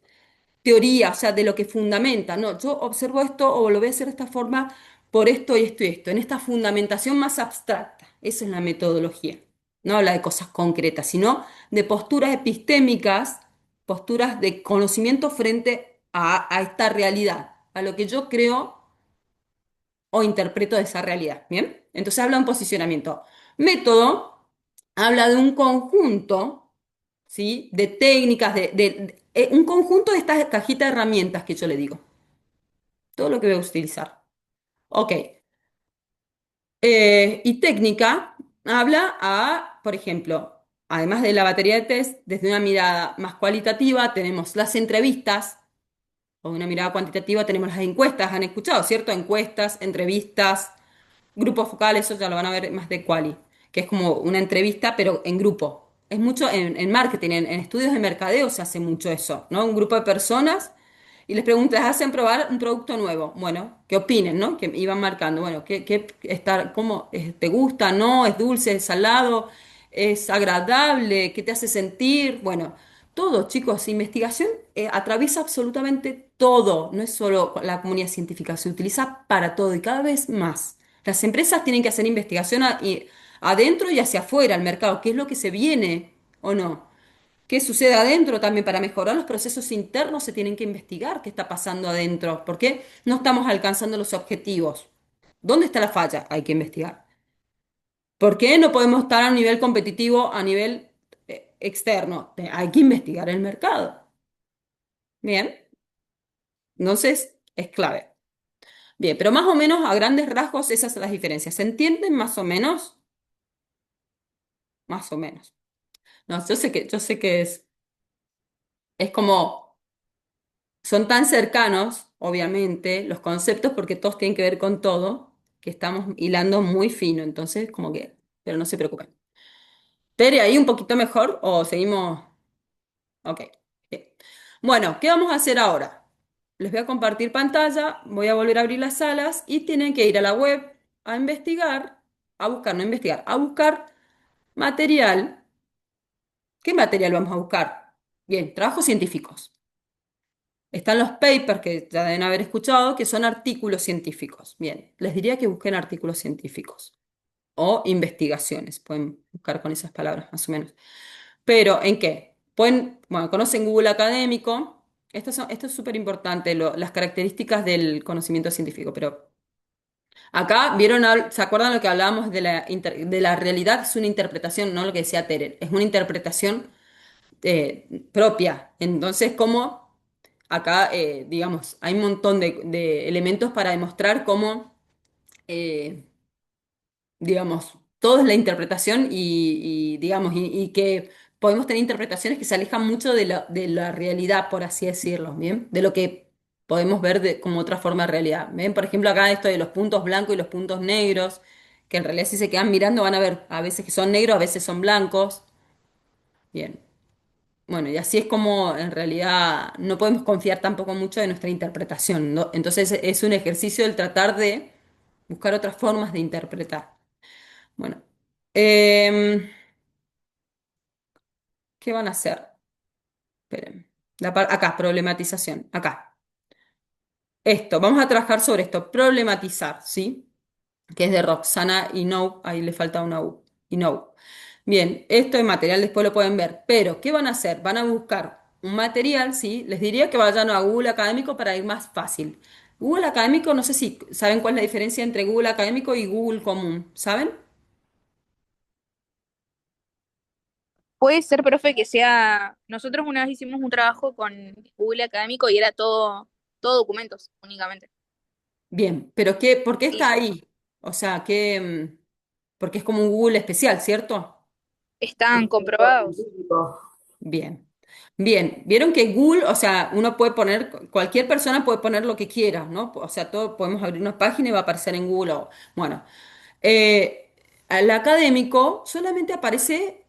teoría, o sea, de lo que fundamenta. No, yo observo esto o lo voy a hacer de esta forma por esto y esto y esto, en esta fundamentación más abstracta. Esa es la metodología. No habla de cosas concretas, sino de posturas epistémicas, posturas de conocimiento frente a esta realidad, a lo que yo creo o interpreto de esa realidad. ¿Bien? Entonces habla de un posicionamiento. Método habla de un conjunto, ¿sí? De técnicas, un conjunto de estas cajitas de herramientas que yo le digo. Todo lo que voy a utilizar. Ok. Y técnica habla por ejemplo, además de la batería de test, desde una mirada más cualitativa tenemos las entrevistas, o una mirada cuantitativa tenemos las encuestas. ¿Han escuchado, cierto? Encuestas, entrevistas. Grupos focales, eso ya lo van a ver más de quali, que es como una entrevista, pero en grupo. Es mucho en marketing, en estudios de mercadeo se hace mucho eso, ¿no? Un grupo de personas y les preguntas, hacen probar un producto nuevo. Bueno, ¿qué opinen, no? Que iban marcando, bueno, ¿qué está, cómo, te gusta, no? ¿Es dulce, es salado? es agradable, qué te hace sentir. Bueno, todo, chicos, investigación atraviesa absolutamente todo, no es solo la comunidad científica, se utiliza para todo y cada vez más. Las empresas tienen que hacer investigación adentro y hacia afuera, al mercado, qué es lo que se viene o no. ¿Qué sucede adentro también para mejorar los procesos internos? Se tienen que investigar qué está pasando adentro. ¿Por qué no estamos alcanzando los objetivos? ¿Dónde está la falla? Hay que investigar. ¿Por qué no podemos estar a un nivel competitivo a nivel externo? Hay que investigar el mercado. Bien, entonces es clave. Bien, pero más o menos a grandes rasgos esas son las diferencias. ¿Se entienden más o menos? Más o menos. No, yo sé que es como son tan cercanos, obviamente, los conceptos, porque todos tienen que ver con todo, que estamos hilando muy fino, entonces, como que, pero no se preocupen. Tere, ¿ahí un poquito mejor o seguimos? Ok. Bien. Bueno, ¿qué vamos a hacer ahora? Les voy a compartir pantalla, voy a volver a abrir las salas y tienen que ir a la web a investigar, a buscar, no investigar, a buscar material. ¿Qué material vamos a buscar? Bien, trabajos científicos. Están los papers que ya deben haber escuchado, que son artículos científicos. Bien, les diría que busquen artículos científicos o investigaciones. Pueden buscar con esas palabras más o menos. Pero, ¿en qué? Pueden, bueno, conocen Google Académico. Esto es súper importante, las características del conocimiento científico. Pero acá, ¿vieron? ¿Se acuerdan lo que hablábamos de la realidad? Es una interpretación, no lo que decía Tere. Es una interpretación propia. Entonces, ¿cómo? Acá, digamos, hay un montón de elementos para demostrar cómo, eh, digamos, todo es la interpretación digamos, y que podemos tener interpretaciones que se alejan mucho de la realidad, por así decirlo, ¿bien? De lo que podemos ver como otra forma de realidad. ¿Ven? Por ejemplo, acá esto de los puntos blancos y los puntos negros, que en realidad si se quedan mirando van a ver a veces que son negros, a veces son blancos. Bien. Bueno, y así es como en realidad no podemos confiar tampoco mucho de nuestra interpretación, ¿no? Entonces es un ejercicio el tratar de buscar otras formas de interpretar. Bueno, em, ¿qué van a hacer? Esperen. Acá, problematización. Acá. Esto, vamos a trabajar sobre esto. Problematizar, ¿sí? Que es de Roxana y No, ahí le falta una U. Y No. Bien, esto es material, después lo pueden ver. Pero, ¿qué van a hacer? Van a buscar un material, ¿sí? Les diría que vayan a Google Académico para ir más fácil. Google Académico, no sé si saben cuál es la diferencia entre Google Académico y Google común, ¿saben? Puede ser, profe, que sea. Nosotros una vez hicimos un trabajo con Google Académico y era todo documentos únicamente. Bien, pero ¿por qué está Y ahí? O sea, porque es como un Google especial, ¿cierto? están comprobados. Científico. Bien. Bien, vieron que Google, o sea, uno puede poner, cualquier persona puede poner lo que quiera, ¿no? O sea, todo, podemos abrir una página y va a aparecer en Google. Bueno, al académico solamente aparece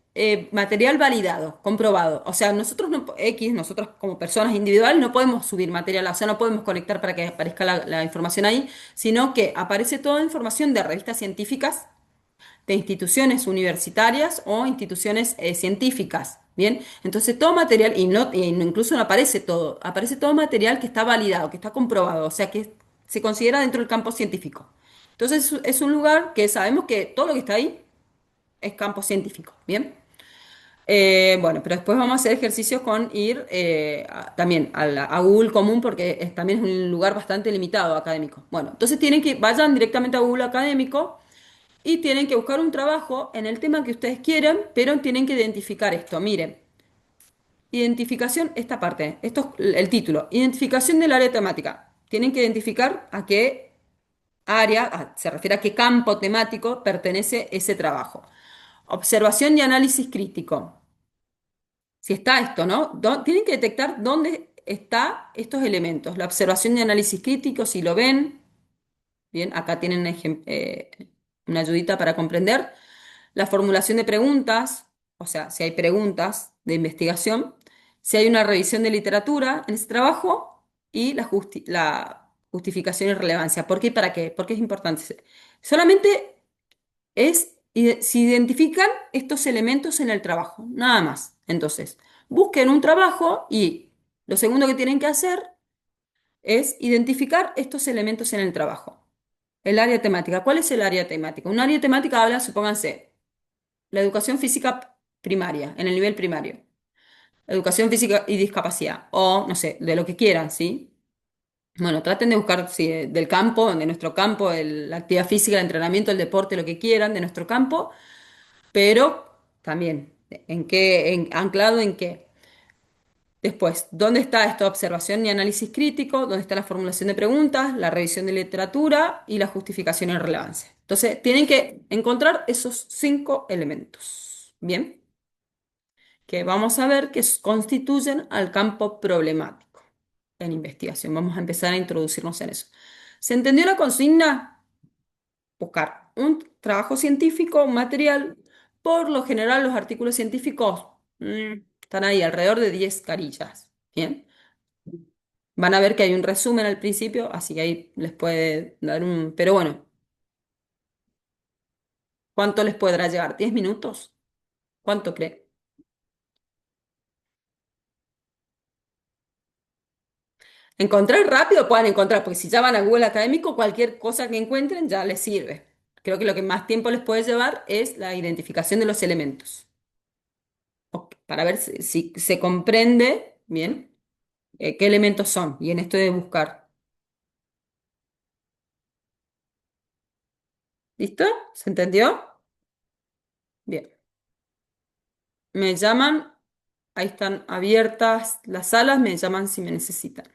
material validado, comprobado. O sea, nosotros no, nosotros como personas individuales no podemos subir material, o sea, no podemos conectar para que aparezca la información ahí, sino que aparece toda información de revistas científicas de instituciones universitarias o instituciones científicas. Bien, entonces todo material, incluso no aparece todo material que está validado, que está comprobado, o sea que se considera dentro del campo científico. Entonces es un lugar que sabemos que todo lo que está ahí es campo científico. Bien. Bueno, pero después vamos a hacer ejercicios con ir también a Google común porque también es un lugar bastante limitado académico. Bueno, entonces vayan directamente a Google académico y tienen que buscar un trabajo en el tema que ustedes quieran, pero tienen que identificar esto. Miren, identificación, esta parte, esto es el título, identificación del área temática. Tienen que identificar a qué área, se refiere a qué campo temático pertenece ese trabajo. Observación y análisis crítico. Si está esto, ¿no? Tienen que detectar dónde está estos elementos. La observación y análisis crítico, si lo ven, bien, acá tienen una ayudita para comprender. La formulación de preguntas, o sea, si hay preguntas de investigación, si hay una revisión de literatura en ese trabajo y la justificación y relevancia. ¿Por qué y para qué? Porque es importante. Solamente es se identifican estos elementos en el trabajo, nada más. Entonces, busquen un trabajo y lo segundo que tienen que hacer es identificar estos elementos en el trabajo. El área temática. ¿Cuál es el área temática? Un área temática habla, supónganse, la educación física primaria, en el nivel primario. Educación física y discapacidad. O, no sé, de lo que quieran, ¿sí? Bueno, traten de buscar, sí, del campo, de nuestro campo, la actividad física, el entrenamiento, el deporte, lo que quieran, de nuestro campo, pero también, anclado en qué. Después, ¿dónde está esta observación y análisis crítico? ¿Dónde está la formulación de preguntas, la revisión de literatura y la justificación y relevancia? Entonces, tienen que encontrar esos 5 elementos. Bien, que vamos a ver que constituyen al campo problemático en investigación. Vamos a empezar a introducirnos en eso. ¿Se entendió la consigna? Buscar un trabajo científico, un material. Por lo general, los artículos científicos están ahí alrededor de 10 carillas. Bien. Van a ver que hay un resumen al principio, así que ahí les puede dar un... Pero bueno, ¿cuánto les podrá llevar? ¿10 minutos? ¿Cuánto cree? Encontrar rápido pueden encontrar, porque si ya van a Google Académico, cualquier cosa que encuentren ya les sirve. Creo que lo que más tiempo les puede llevar es la identificación de los elementos, para ver si se comprende bien qué elementos son, y en esto de buscar. ¿Listo? ¿Se entendió? Bien. Me llaman, ahí están abiertas las salas, me llaman si me necesitan.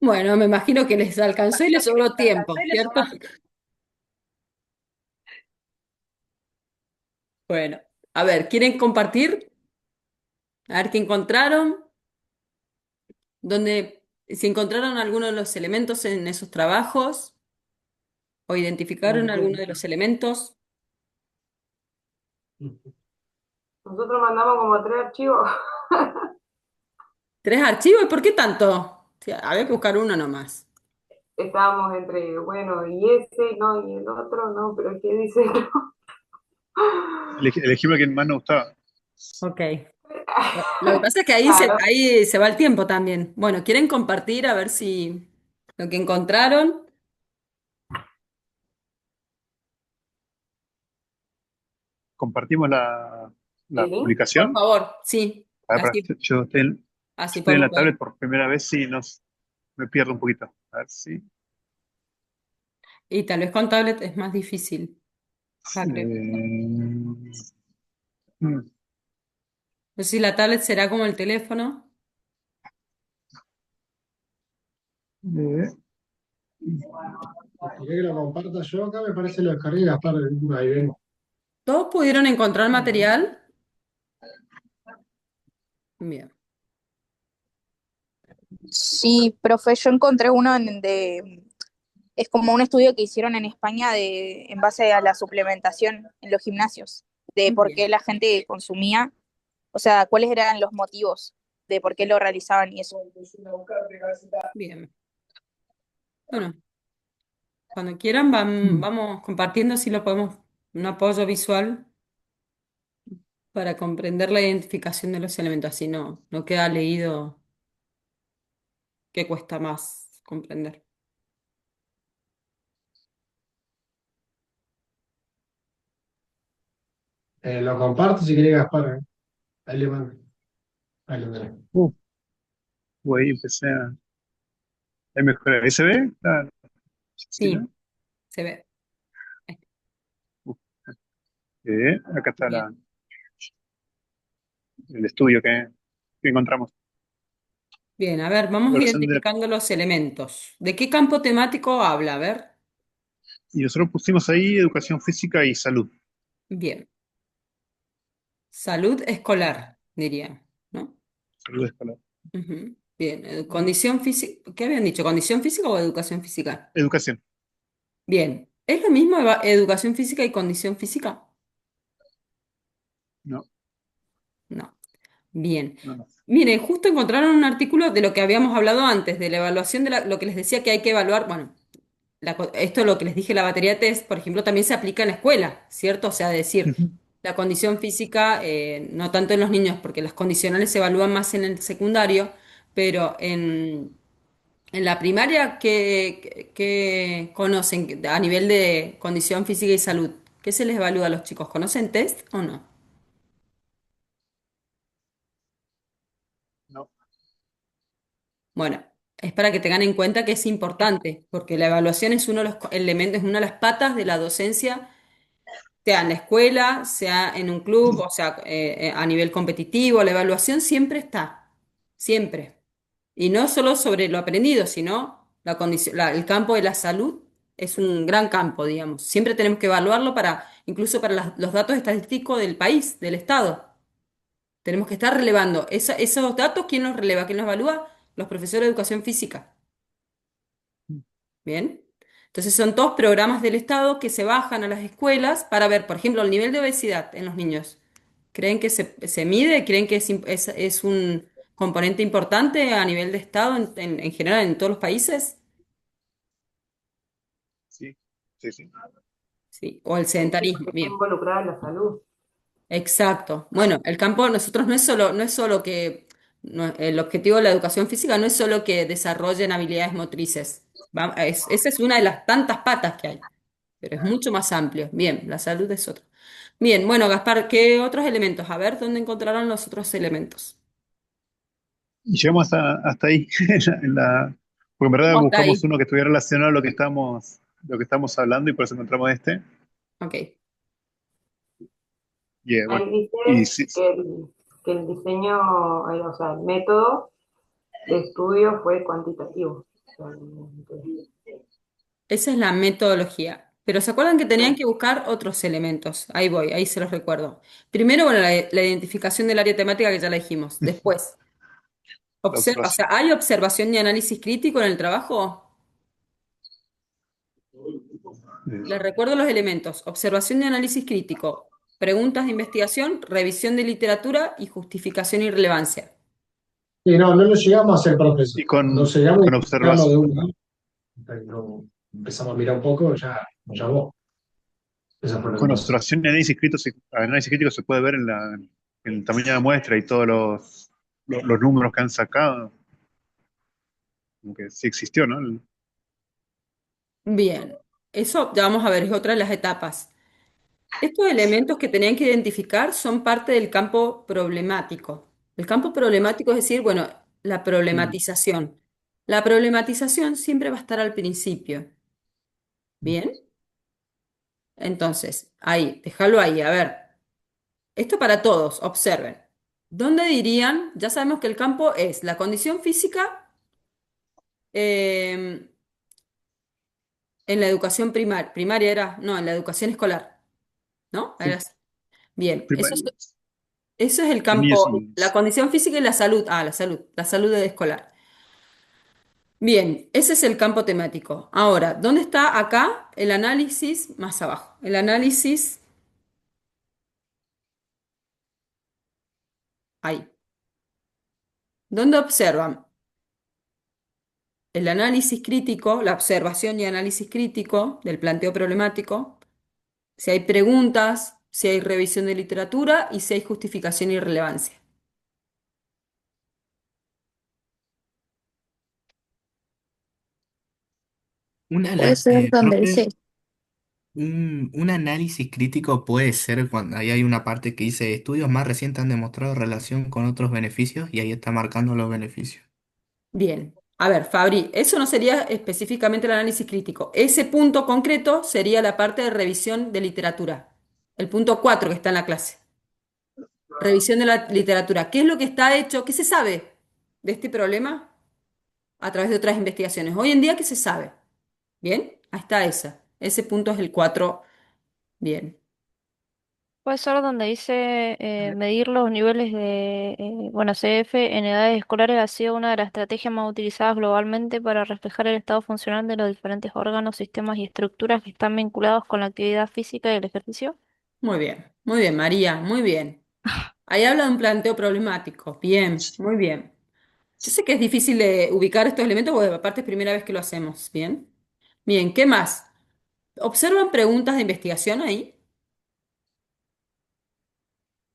Bueno, me imagino que les alcanzó y les sobró tiempo, ¿cierto? Bueno, a ver, ¿quieren compartir? A ver qué encontraron, dónde, si encontraron alguno de los elementos en esos trabajos o identificaron alguno de los elementos. Nosotros mandamos como 3 archivos. 3 archivos, ¿y por qué tanto? O sea, había que buscar uno nomás. Estábamos entre, bueno, y ese, no, y el otro, no, pero ¿qué dice? Elegimos el que más nos gustaba. Ok. Lo que pasa es que Claro. ahí se va el tiempo también. Bueno, ¿quieren compartir a ver si lo que encontraron? Compartimos la ¿El link? Por publicación. favor, sí. A ver, Así, yo así estoy en podemos la ver. tablet por primera vez y me pierdo un poquito. A ver si. Y tal vez con tablet es más difícil. Ah, creo. Mm, No sé si la tablet será como el teléfono. eh, ¿Querés que lo comparta yo acá? Me parece lo descargué, Gaspar, ahí vengo. ¿Todos pudieron encontrar material? Bien. Sí, profe, yo encontré uno es como un estudio que hicieron en España en base a la suplementación en los gimnasios, de por Bien. qué la gente consumía, o sea, cuáles eran los motivos de por qué lo realizaban y eso. Bien. Bueno, cuando quieran vamos compartiendo si lo podemos, un apoyo visual para comprender la identificación de los elementos. Así no queda leído que cuesta más comprender. Lo comparto si querés, Gaspar. Ahí le mando. Ahí lo tenés. uh, ahí empecé a. Ahí mejor. ¿Ahí se ve? Ah, sí, ¿no? Sí, se ve. Ahí. Uh, acá está Bien. el estudio que encontramos. Bien, a ver, vamos Evaluación identificando los elementos. ¿De qué campo temático habla? A ver. y nosotros pusimos ahí educación física y salud. Bien. Salud escolar, diría, ¿no? Salud escolar. Ujú. Bien. Condición física. ¿Qué habían dicho? ¿Condición física o educación física? Educación. Bien. ¿Es lo mismo educación física y condición física? No, No. Bien. no, no. Miren, justo encontraron un artículo de lo que habíamos hablado antes, de la evaluación lo que les decía que hay que evaluar. Bueno, esto lo que les dije, la batería de test, por ejemplo, también se aplica en la escuela, ¿cierto? O sea, decir, Ujú. la condición física, no tanto en los niños, porque las condicionales se evalúan más en el secundario, pero en la primaria, ¿qué conocen a nivel de condición física y salud? ¿Qué se les evalúa a los chicos? ¿Conocen test o no? No, Bueno, es para que tengan en cuenta que es importante, porque la evaluación es uno de los elementos, es una de las patas de la docencia, sea en la escuela, sea en un club, o sea, a nivel competitivo. La evaluación siempre está, siempre. Y no solo sobre lo aprendido, sino la condición, el campo de la salud es un gran campo, digamos. Siempre tenemos que evaluarlo incluso para los datos estadísticos del país, del Estado. Tenemos que estar relevando. Esos datos, ¿quién los releva? ¿Quién los evalúa? Los profesores de educación física. Bien. Entonces son todos programas del Estado que se bajan a las escuelas para ver, por ejemplo, el nivel de obesidad en los niños. ¿Creen que se mide? ¿Creen que es un componente importante a nivel de Estado en general en todos los países? sí, sí, sí. Sí. O el Sí, sí, sedentarismo. porque está Bien. involucrada en la salud. Exacto. Bueno, el campo de nosotros no es solo que el objetivo de la educación física no es solo que desarrollen habilidades motrices. Esa es una de las tantas patas que hay, pero es mucho más amplio. Bien, la salud es otra. Bien, bueno, Gaspar, ¿qué otros elementos? A ver, ¿dónde encontraron los otros elementos? Y llegamos hasta ahí, porque en verdad ¿Cómo está buscamos ahí? uno que estuviera relacionado a lo que estamos hablando y por eso encontramos este. Ok. Bueno, Ahí y dice sí, que el diseño, o sea, el método de estudio fue cuantitativo. Actualmente. Esa es la metodología. Pero ¿se acuerdan que tenían No, que buscar otros elementos? Ahí voy, ahí se los recuerdo. Primero, bueno, la identificación del área temática que ya la dijimos. Después, La o sea, observación. ¿hay observación y análisis crítico en el trabajo? Les Eh, recuerdo los elementos. Observación y análisis crítico. Preguntas de investigación, revisión de literatura y justificación y relevancia. Y no, no lo llegamos a hacer profesor. y No con, llegamos a con identificarlo de observación. una. No, empezamos a mirar un poco, ya nos llamó. Eso fue lo que Con pasó. observación y análisis crítico se puede ver en el tamaño de la muestra y todos los números que han sacado, como que sí existió, ¿no? Bien, eso ya vamos a ver, es otra de las etapas. Estos elementos que tenían que identificar son parte del campo problemático. El campo problemático es decir, bueno, la Mm. problematización. La problematización siempre va a estar al principio. Bien, entonces, ahí, déjalo ahí, a ver. Esto para todos, observen. ¿Dónde dirían? Ya sabemos que el campo es la condición física eh, en la educación primaria era, no, en la educación escolar, ¿no? Era Sí, así. Bien, primaria. eso es el En niños y campo, la niñas. condición física y la salud. Ah, la salud de escolar. Bien, ese es el campo temático. Ahora, ¿dónde está acá el análisis? Más abajo. El análisis, ahí. ¿Dónde observan? El análisis crítico, la observación y análisis crítico del planteo problemático, si hay preguntas, si hay revisión de literatura y si hay justificación y relevancia. Puede ser donde Profe, dice, un análisis crítico puede ser cuando ahí hay una parte que dice estudios más recientes han demostrado relación con otros beneficios y ahí está marcando los beneficios. Bien. A ver, Fabri, eso no sería específicamente el análisis crítico. Ese punto concreto sería la parte de revisión de literatura. El punto 4 que está en la clase. Revisión de la literatura. ¿Qué es lo que está hecho? ¿Qué se sabe de este problema a través de otras investigaciones? Hoy en día, ¿qué se sabe? Bien, ahí está esa. Ese punto es el 4. Bien. puede ser donde dice medir los niveles de, bueno, CF en edades escolares ha sido una de las estrategias más utilizadas globalmente para reflejar el estado funcional de los diferentes órganos, sistemas y estructuras que están vinculados con la actividad física y el ejercicio. Muy bien, María, muy bien. Ahí habla de un planteo problemático. Bien, muy bien. Yo sé que es difícil de ubicar estos elementos porque aparte es primera vez que lo hacemos. Bien. Bien, ¿qué más? ¿Observan preguntas de investigación ahí?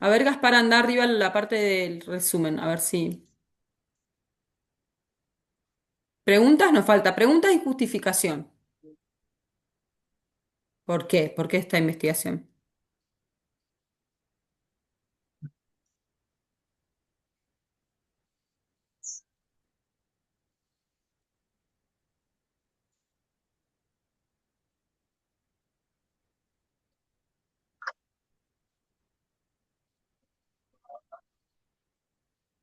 A ver, Gaspar, anda arriba en la parte del resumen, a ver si. Preguntas nos falta, preguntas y justificación. ¿Por qué? ¿Por qué esta investigación?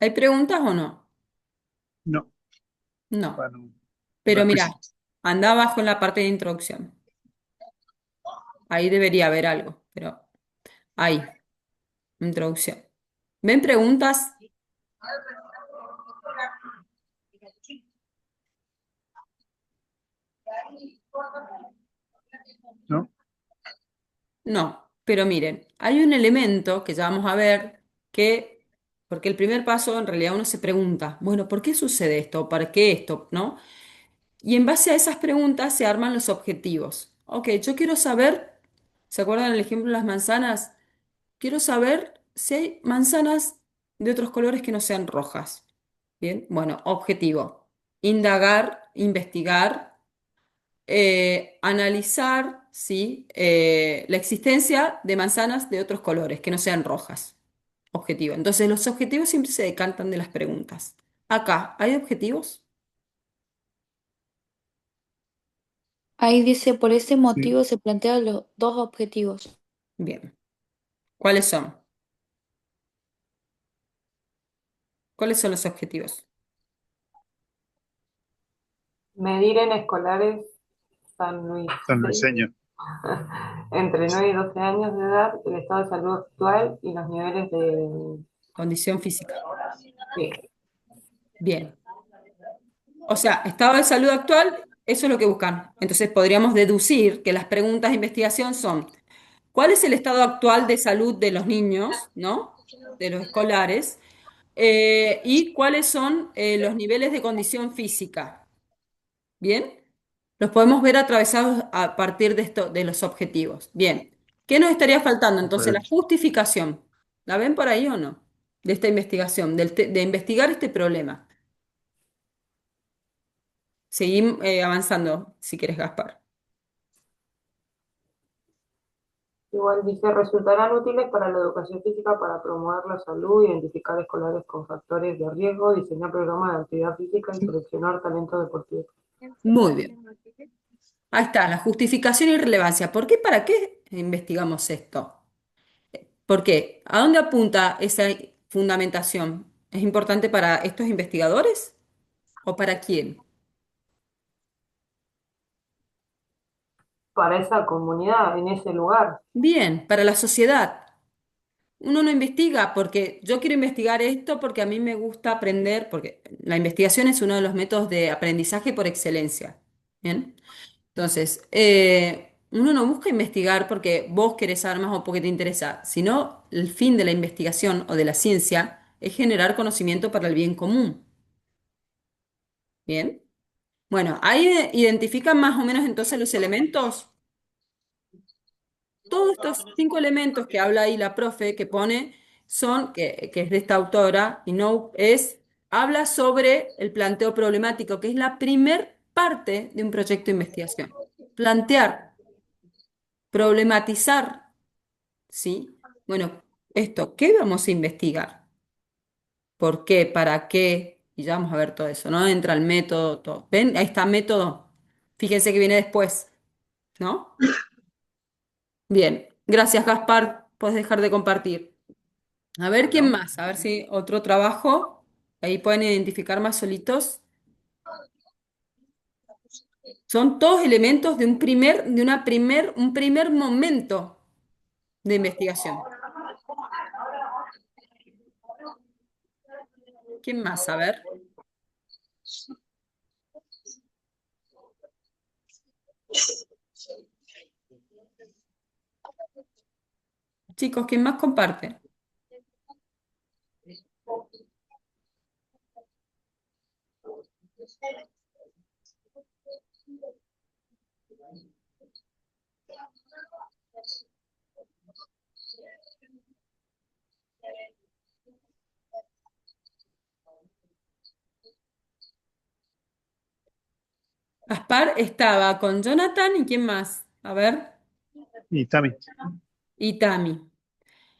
¿Hay preguntas o no? No, No. bueno, no Pero mira, explícito. anda abajo en la parte de introducción. Ahí debería haber algo, pero ahí, introducción. ¿Ven preguntas? ¿No? No, pero miren, hay un elemento que ya vamos a ver que, porque el primer paso en realidad uno se pregunta, bueno, ¿por qué sucede esto? ¿Para qué esto? ¿No? Y en base a esas preguntas se arman los objetivos. Ok, yo quiero saber, ¿se acuerdan el ejemplo de las manzanas? Quiero saber si hay manzanas de otros colores que no sean rojas. Bien, bueno, objetivo. Indagar, investigar, analizar, ¿sí? La existencia de manzanas de otros colores que no sean rojas. Objetivo. Entonces, los objetivos siempre se decantan de las preguntas. Acá, ¿hay objetivos? ahí dice, por ese Sí. motivo se plantean los dos objetivos. Bien. ¿Cuáles son? ¿Cuáles son los objetivos? Medir en escolares San Luis Sanluiseño. entre 9 y 12 años de edad, el estado de salud actual y los niveles de... Condición física. Sí, Bien. O sea, estado de salud actual, eso es lo que buscan. Entonces podríamos deducir que las preguntas de investigación son, ¿cuál es el estado actual de salud de los niños, ¿no? De los escolares. Y cuáles son los niveles de condición física. ¿Bien? Los podemos ver atravesados a partir de esto, de los objetivos. Bien. ¿Qué nos estaría faltando? Entonces, la Perfecto. justificación. ¿La ven por ahí o no? De esta investigación, de investigar este problema. Seguimos avanzando, si quieres, Gaspar. igual dice, resultarán útiles para la educación física para promover la salud, identificar escolares con factores de riesgo, diseñar programas de actividad física y seleccionar talentos deportivos. Muy bien. Ahí está, la justificación y relevancia. ¿Por qué? ¿Para qué investigamos esto? ¿Por qué? ¿A dónde apunta esa fundamentación? ¿Es importante para estos investigadores o para quién? Para esa comunidad, en ese lugar. Bien, para la sociedad. Uno no investiga porque yo quiero investigar esto porque a mí me gusta aprender, porque la investigación es uno de los métodos de aprendizaje por excelencia. Bien, entonces, uno no busca investigar porque vos querés saber más o porque te interesa, sino el fin de la investigación o de la ciencia es generar conocimiento para el bien común. Bien, bueno, ahí identifican más o menos entonces los elementos. Todos estos 5 elementos que habla ahí la profe, que pone, son, que es de esta autora, y no es, habla sobre el planteo problemático, que es la primer parte de un proyecto de investigación. Plantear, problematizar, ¿sí? Bueno, esto, ¿qué vamos a investigar? ¿Por qué? ¿Para qué? Y ya vamos a ver todo eso, ¿no? Entra el método, todo. ¿Ven? Ahí está método. Fíjense que viene después, ¿no? Bien, gracias, Gaspar. Puedes dejar de compartir. A ver quién Bueno, más, a ver si otro trabajo. Ahí pueden identificar más solitos. Son todos elementos de un primer momento de investigación. ¿Quién más? A ver. Chicos, ¿quién más comparte? Gaspar estaba con Jonathan y ¿quién más? A ver. y Tami, Y Tami.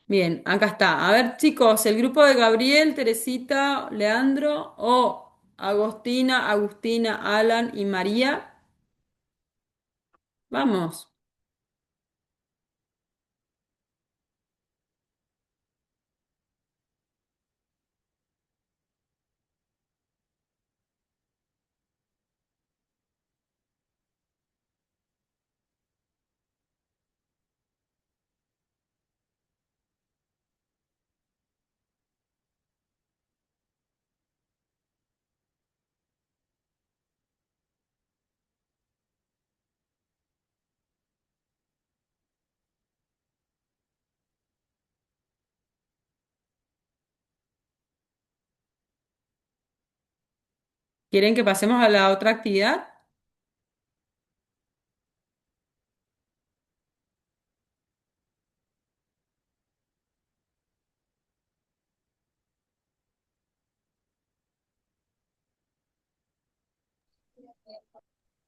Bien, acá está. A ver, chicos, el grupo de Gabriel, Teresita, Leandro o Agustina, Alan y María. Vamos. ¿Quieren que pasemos a la otra actividad?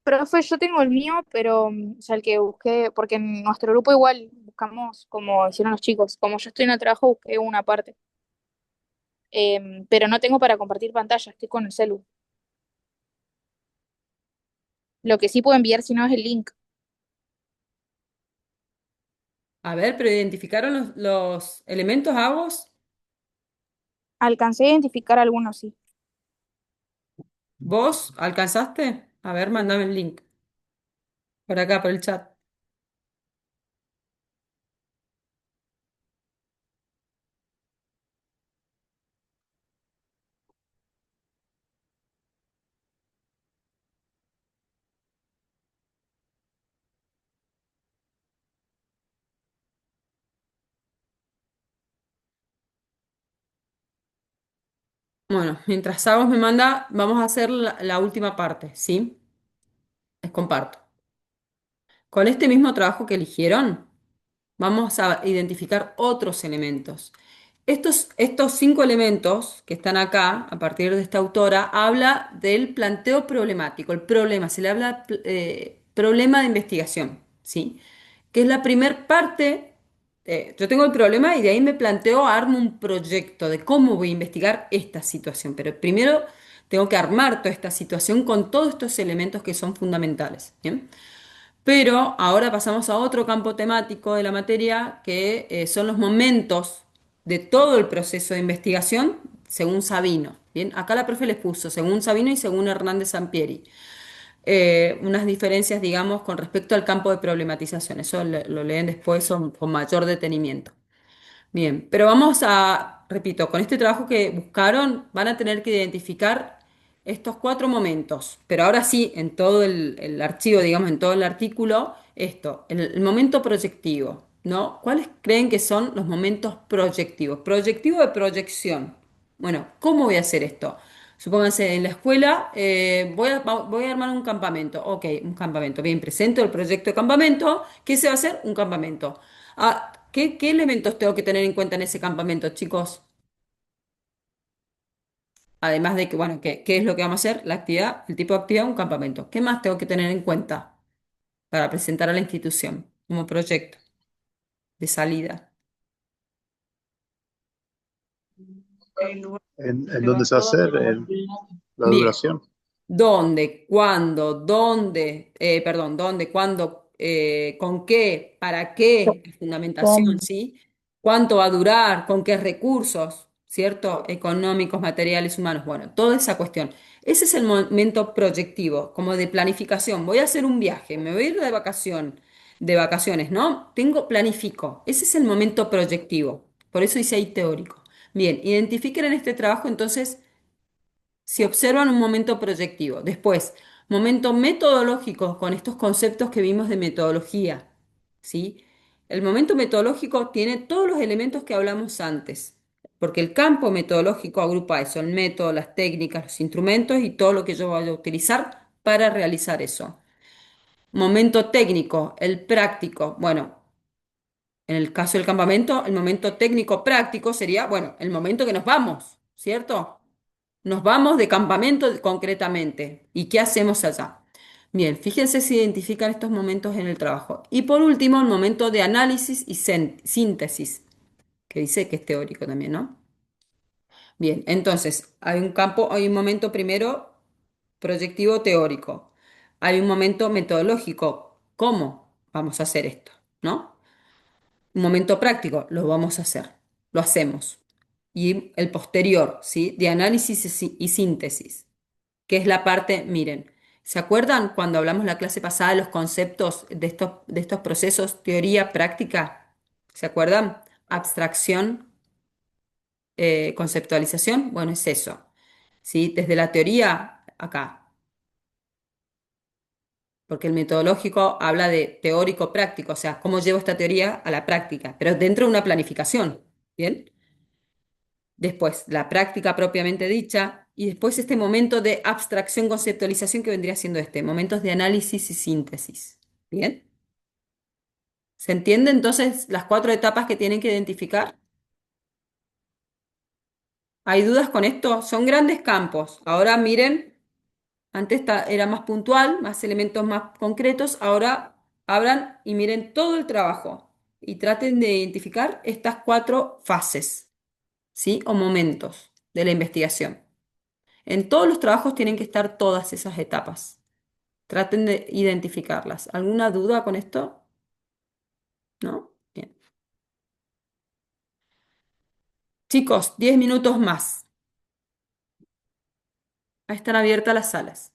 Profe, yo tengo el mío, pero, o sea, el que busqué, porque en nuestro grupo igual buscamos como hicieron los chicos. Como yo estoy en el trabajo, busqué una parte. Pero no tengo para compartir pantalla, estoy con el celu. Lo que sí puedo enviar, si no, es el link. A ver, pero ¿identificaron los elementos agos? Alcancé a identificar algunos, sí. ¿Vos alcanzaste? A ver, mándame el link por acá, por el chat. Bueno, mientras Sagos me manda, vamos a hacer la última parte, ¿sí? Les comparto. Con este mismo trabajo que eligieron, vamos a identificar otros elementos. Estos 5 elementos que están acá, a partir de esta autora, habla del planteo problemático, el problema, se le habla problema de investigación, ¿sí? Que es la primer parte. Yo tengo el problema y de ahí me planteo, armo un proyecto de cómo voy a investigar esta situación, pero primero tengo que armar toda esta situación con todos estos elementos que son fundamentales, ¿bien? Pero ahora pasamos a otro campo temático de la materia, que son los momentos de todo el proceso de investigación según Sabino. Bien, acá la profe les puso según Sabino y según Hernández Sampieri. Unas diferencias, digamos, con respecto al campo de problematización. Eso lo leen después con mayor detenimiento. Bien, pero vamos a, repito, con este trabajo que buscaron, van a tener que identificar estos 4 momentos, pero ahora sí, en todo el archivo, digamos, en todo el artículo, esto, el momento proyectivo, ¿no? ¿Cuáles creen que son los momentos proyectivos? Proyectivo de proyección. Bueno, ¿cómo voy a hacer esto? Supónganse en la escuela, voy a armar un campamento. Ok, un campamento. Bien, presento el proyecto de campamento. ¿Qué se va a hacer? Un campamento. Ah, ¿qué elementos tengo que tener en cuenta en ese campamento, chicos? Además de que, bueno, ¿qué es lo que vamos a hacer? La actividad, el tipo de actividad, un campamento. ¿Qué más tengo que tener en cuenta para presentar a la institución como proyecto de salida? El lugar En se dónde va se va a todo, hacer, pero en la Bien. duración. ¿Dónde? ¿Cuándo? ¿Dónde? Perdón, ¿dónde? ¿Cuándo? ¿Con qué? ¿Para qué? Fundamentación, ¿Cómo? ¿sí? ¿Cuánto va a durar? ¿Con qué recursos? ¿Cierto? Económicos, materiales, humanos. Bueno, toda esa cuestión. Ese es el momento proyectivo, como de planificación. Voy a hacer un viaje, me voy a ir de vacaciones, ¿no? Planifico. Ese es el momento proyectivo. Por eso hice ahí teórico. Bien, identifiquen en este trabajo entonces si observan un momento proyectivo. Después, momento metodológico con estos conceptos que vimos de metodología, ¿sí? El momento metodológico tiene todos los elementos que hablamos antes, porque el campo metodológico agrupa eso, el método, las técnicas, los instrumentos y todo lo que yo vaya a utilizar para realizar eso. Momento técnico, el práctico. Bueno, en el caso del campamento, el momento técnico práctico sería, bueno, el momento que nos vamos, ¿cierto? Nos vamos de campamento concretamente. ¿Y qué hacemos allá? Bien, fíjense si identifican estos momentos en el trabajo. Y por último, el momento de análisis y síntesis, que dice que es teórico también, ¿no? Bien, entonces, hay un momento primero proyectivo teórico. Hay un momento metodológico. ¿Cómo vamos a hacer esto? ¿No? Un momento práctico, lo vamos a hacer. Lo hacemos. Y el posterior, ¿sí? De análisis y síntesis, que es la parte, miren, ¿se acuerdan cuando hablamos la clase pasada de los conceptos de estos procesos, teoría, práctica? ¿Se acuerdan? Abstracción, conceptualización, bueno, es eso, ¿sí? Desde la teoría acá, porque el metodológico habla de teórico práctico, o sea, cómo llevo esta teoría a la práctica, pero dentro de una planificación, ¿bien? Después, la práctica propiamente dicha, y después este momento de abstracción, conceptualización que vendría siendo momentos de análisis y síntesis. ¿Bien? ¿Se entiende entonces las 4 etapas que tienen que identificar? ¿Hay dudas con esto? Son grandes campos. Ahora miren, antes era más puntual, más elementos más concretos, ahora abran y miren todo el trabajo y traten de identificar estas 4 fases, ¿sí? O momentos de la investigación. En todos los trabajos tienen que estar todas esas etapas. Traten de identificarlas. ¿Alguna duda con esto? ¿No? Bien. Chicos, 10 minutos más. Ahí están abiertas las salas.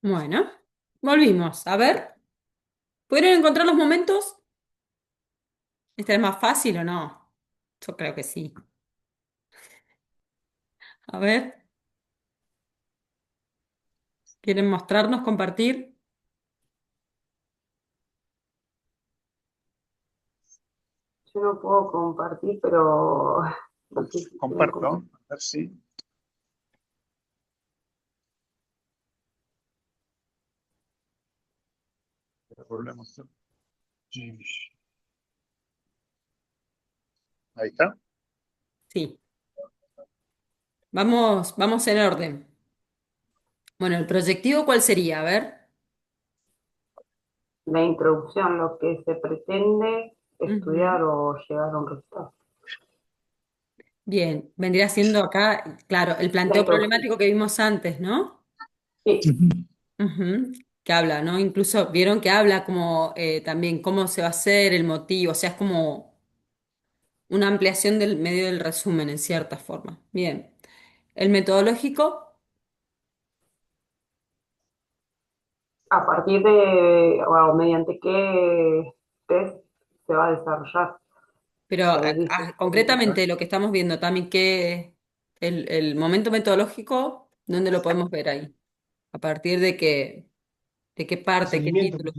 Bueno, volvimos. A ver, ¿pudieron encontrar los momentos? ¿Este es más fácil o no? Yo creo que sí. A ver, ¿quieren mostrarnos, compartir? Yo no puedo compartir, pero no sé si quieren Comparto, compartir. a ver si volvemos. Ahí está. Sí. Vamos en orden. Bueno, ¿el proyectivo cuál sería? A ver. La introducción, lo que se pretende Ujú. estudiar o llegar a un resultado. Bien, vendría siendo acá, claro, el La planteo introducción. problemático que vimos antes, ¿no? Sí, Ujú. Que habla, ¿no? Incluso vieron que habla como también cómo se va a hacer, el motivo, o sea, es como una ampliación del medio del resumen en cierta forma. Bien. El metodológico, a partir de, o mediante qué test se va a desarrollar. pero Se les dice. concretamente lo que estamos viendo también, que el momento metodológico, ¿dónde lo podemos ver ahí? ¿A partir de qué parte, qué Procedimiento, título?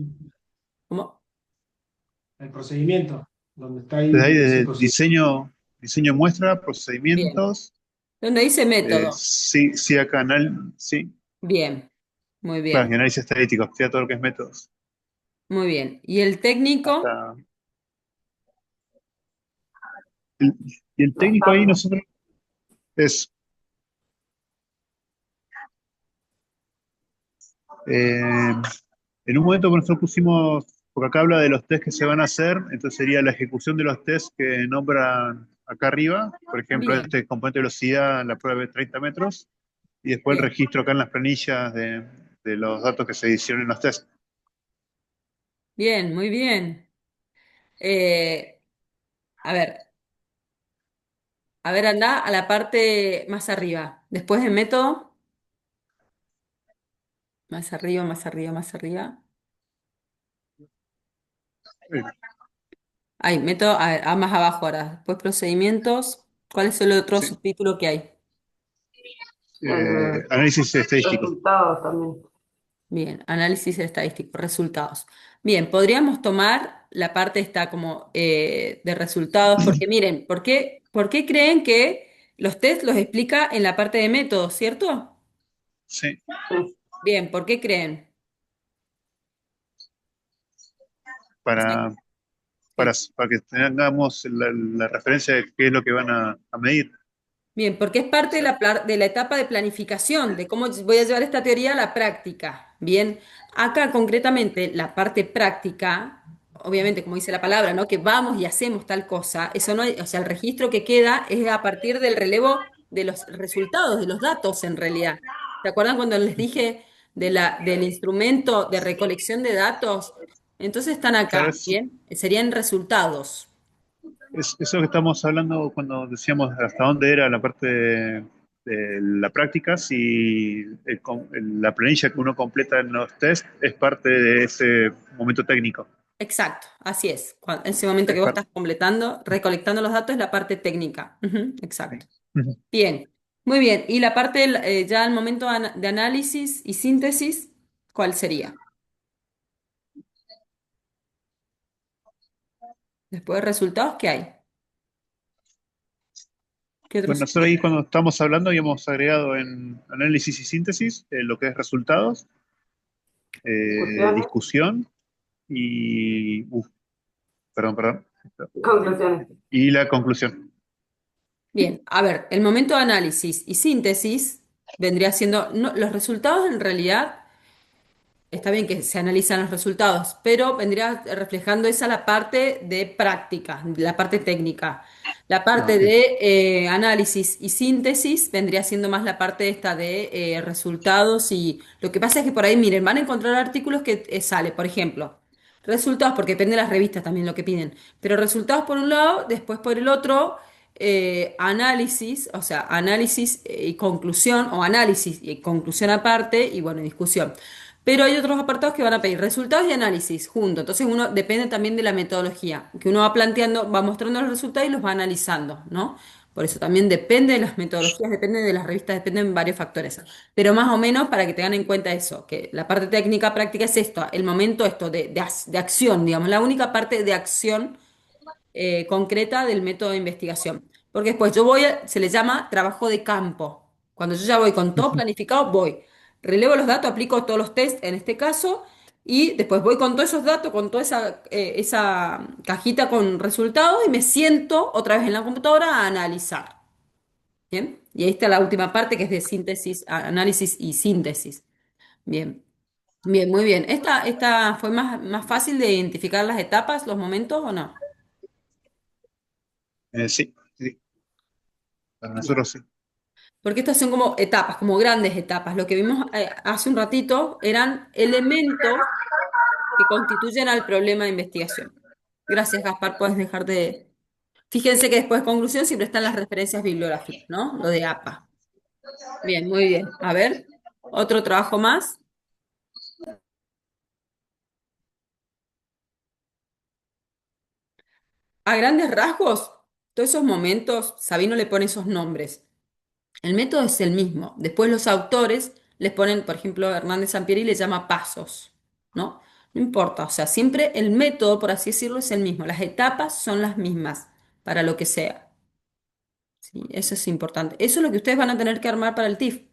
¿Cómo? el procedimiento, donde está Desde ahí ahí, ese desde procedimiento. diseño muestra, Bien. procedimientos. ¿Dónde dice método? Sí, sí, acá, sí. Bien, muy Claro, y bien, análisis estadístico, estudia todo lo que es métodos. muy bien. ¿Y el técnico? Hasta el- y el Las técnico ahí tablas. nosotros es eh, en un momento que nosotros pusimos, porque acá habla de los test que se van a hacer, entonces sería la ejecución de los test que nombran acá arriba, por ejemplo, Bien, este componente de velocidad en la prueba de 30 metros, y después el bien, registro acá en las planillas de los datos que se hicieron en los test. bien, muy bien. Eh, a ver, anda a la parte más arriba. Después de método, más arriba, más arriba, más arriba. Eh, Hay método, más abajo ahora. Después procedimientos. ¿Cuál es el otro sí, subtítulo que hay? El análisis estadístico. resultado también. Bien, análisis estadístico, resultados. Bien, podríamos tomar la parte esta como de resultados, porque miren, por qué creen que los test los explica en la parte de métodos, cierto? Sí, Sí. Bien, ¿por qué creen? O sea, para, para, sí. para que tengamos la referencia de qué es lo que van a medir. Bien, porque es parte de de la etapa de planificación, de cómo voy a llevar esta teoría a la práctica. Bien, acá concretamente la parte práctica, obviamente como dice la palabra, ¿no? Que vamos y hacemos tal cosa, eso no, o sea, el registro que queda es a partir del relevo de los resultados, de los datos en realidad. ¿Se acuerdan cuando les dije del instrumento de recolección de datos? Entonces están Claro, acá, ¿bien? Serían resultados. es eso que estamos hablando cuando decíamos hasta dónde era la parte de la práctica, si la planilla que uno completa en los test es parte de ese momento técnico. Exacto, así es. En ese momento que Es vos parte. estás completando, recolectando los datos, es la parte técnica. Ujú, Sí. exacto. Ujú. Bien, muy bien. Y la parte ya al momento de análisis y síntesis, ¿cuál sería? Después de resultados, ¿qué hay? ¿Qué Bueno, otros? nosotros ahí cuando estamos hablando habíamos agregado en análisis y síntesis lo que es resultados, Discusiones, discusión y, perdón, conclusiones. y la conclusión. Bien, a ver, el momento de análisis y síntesis vendría siendo, los resultados en realidad. Está bien que se analizan los resultados, pero vendría reflejando esa la parte de práctica, la parte técnica. La Ah, parte ok. de análisis y síntesis vendría siendo más la parte esta de resultados y lo que pasa es que por ahí, miren, van a encontrar artículos que sale, por ejemplo, resultados, porque depende de las revistas también lo que piden, pero resultados por un lado, después por el otro, análisis, o sea, análisis y conclusión, o análisis y conclusión aparte, y bueno, discusión. Pero hay otros apartados que van a pedir resultados y análisis juntos. Entonces uno depende también de la metodología, que uno va planteando, va mostrando los resultados y los va analizando, ¿no? Por eso también depende de las metodologías, depende de las revistas, dependen varios factores. Pero más o menos para que tengan en cuenta eso, que la parte técnica práctica es esto, el momento esto de acción, digamos, la única parte de acción concreta del método de investigación. Porque después se le llama trabajo de campo. Cuando yo ya voy con todo planificado, voy, relevo los datos, aplico todos los tests en este caso, y después voy con todos esos datos, con toda esa cajita con resultados, y me siento otra vez en la computadora a analizar. ¿Bien? Y ahí está la última parte que es de síntesis, análisis y síntesis. Bien, bien, muy bien. ¿Esta fue más fácil de identificar las etapas, los momentos o no? Sí, sí, para Bien. nosotros sí. Porque estas son como etapas, como grandes etapas. Lo que vimos hace un ratito eran elementos que constituyen al problema de investigación. Gracias, Gaspar. Puedes dejar de... Fíjense que después de conclusión siempre están las referencias bibliográficas, ¿no? Lo de APA. Bien, muy bien. A ver, otro trabajo más. A grandes rasgos, todos esos momentos, Sabino le pone esos nombres. El método es el mismo. Después los autores les ponen, por ejemplo, Hernández Sampieri le llama pasos, ¿no? No importa, o sea, siempre el método, por así decirlo, es el mismo. Las etapas son las mismas para lo que sea. ¿Sí? Eso es importante. Eso es lo que ustedes van a tener que armar para el TIF.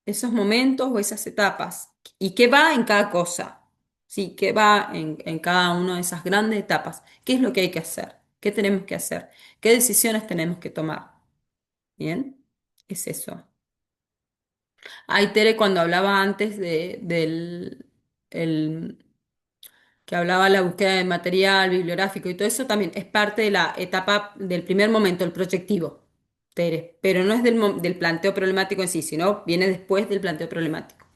Esos momentos o esas etapas. ¿Y qué va en cada cosa? ¿Sí? ¿Qué va en cada una de esas grandes etapas? ¿Qué es lo que hay que hacer? ¿Qué tenemos que hacer? ¿Qué decisiones tenemos que tomar? ¿Bien? Es eso. Ay, Tere, cuando hablaba antes del el, que hablaba la búsqueda de material bibliográfico y todo eso, también es parte de la etapa del primer momento, el proyectivo, Tere, pero no es del planteo problemático en sí, sino viene después del planteo problemático.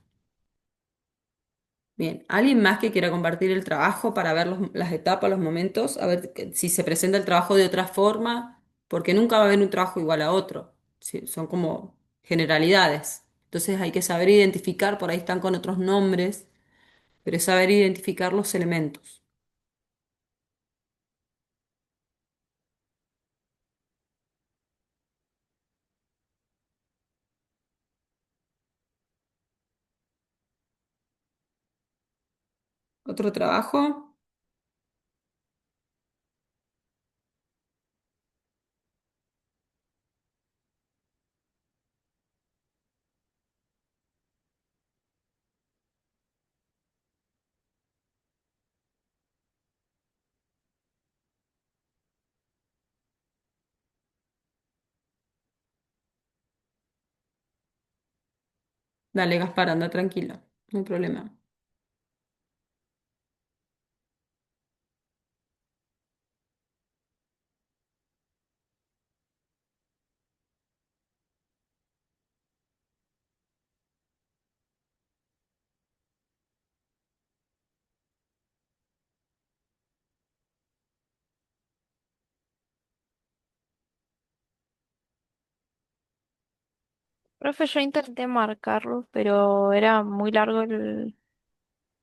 Bien, ¿alguien más que quiera compartir el trabajo para ver las etapas, los momentos? A ver si se presenta el trabajo de otra forma, porque nunca va a haber un trabajo igual a otro. Sí, son como generalidades. Entonces hay que saber identificar, por ahí están con otros nombres, pero es saber identificar los elementos. ¿Otro trabajo? Dale, Gaspar, anda tranquilo, no hay problema. Profe, yo intenté marcarlo, pero era muy largo el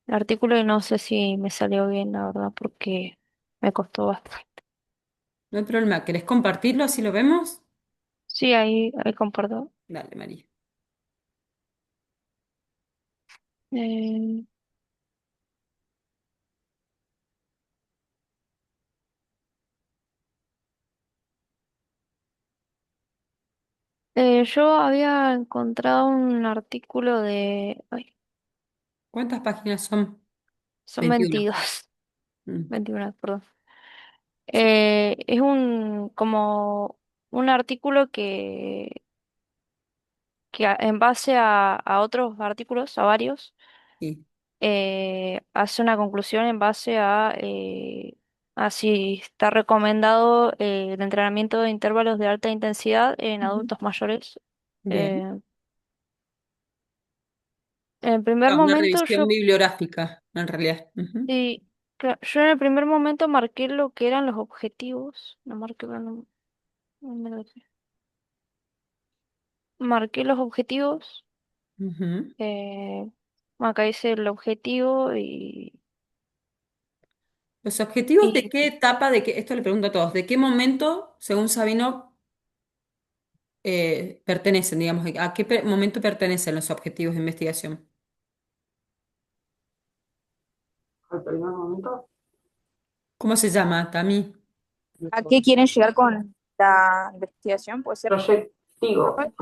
artículo y no sé si me salió bien, la verdad, porque me costó bastante. No hay problema. ¿Querés compartirlo así lo vemos? Sí, ahí comparto. Dale, María. Eh, yo había encontrado un artículo ay, ¿Cuántas páginas son? son 21. 22, Mm, 21, perdón. sí, Es como un artículo en base a otros artículos, a varios, sí. hace una conclusión en base a si está recomendado el entrenamiento de intervalos de alta intensidad en Ujú. adultos mayores. Bien. Eh, en el primer Ah, una momento revisión bibliográfica, en realidad. Ujú. yo en el primer momento marqué lo que eran los objetivos, no marqué, Marqué los objetivos. Ujú. eh, Acá dice el objetivo ¿Los objetivos de y qué etapa, esto le pregunto a todos, de qué momento, según Sabino, pertenecen, digamos, a qué momento pertenecen los objetivos de investigación? Al primer momento, ¿Cómo se llama, Tami? ¿A qué quieren llegar con la investigación? ¿Puede ser, proyectivo. profe?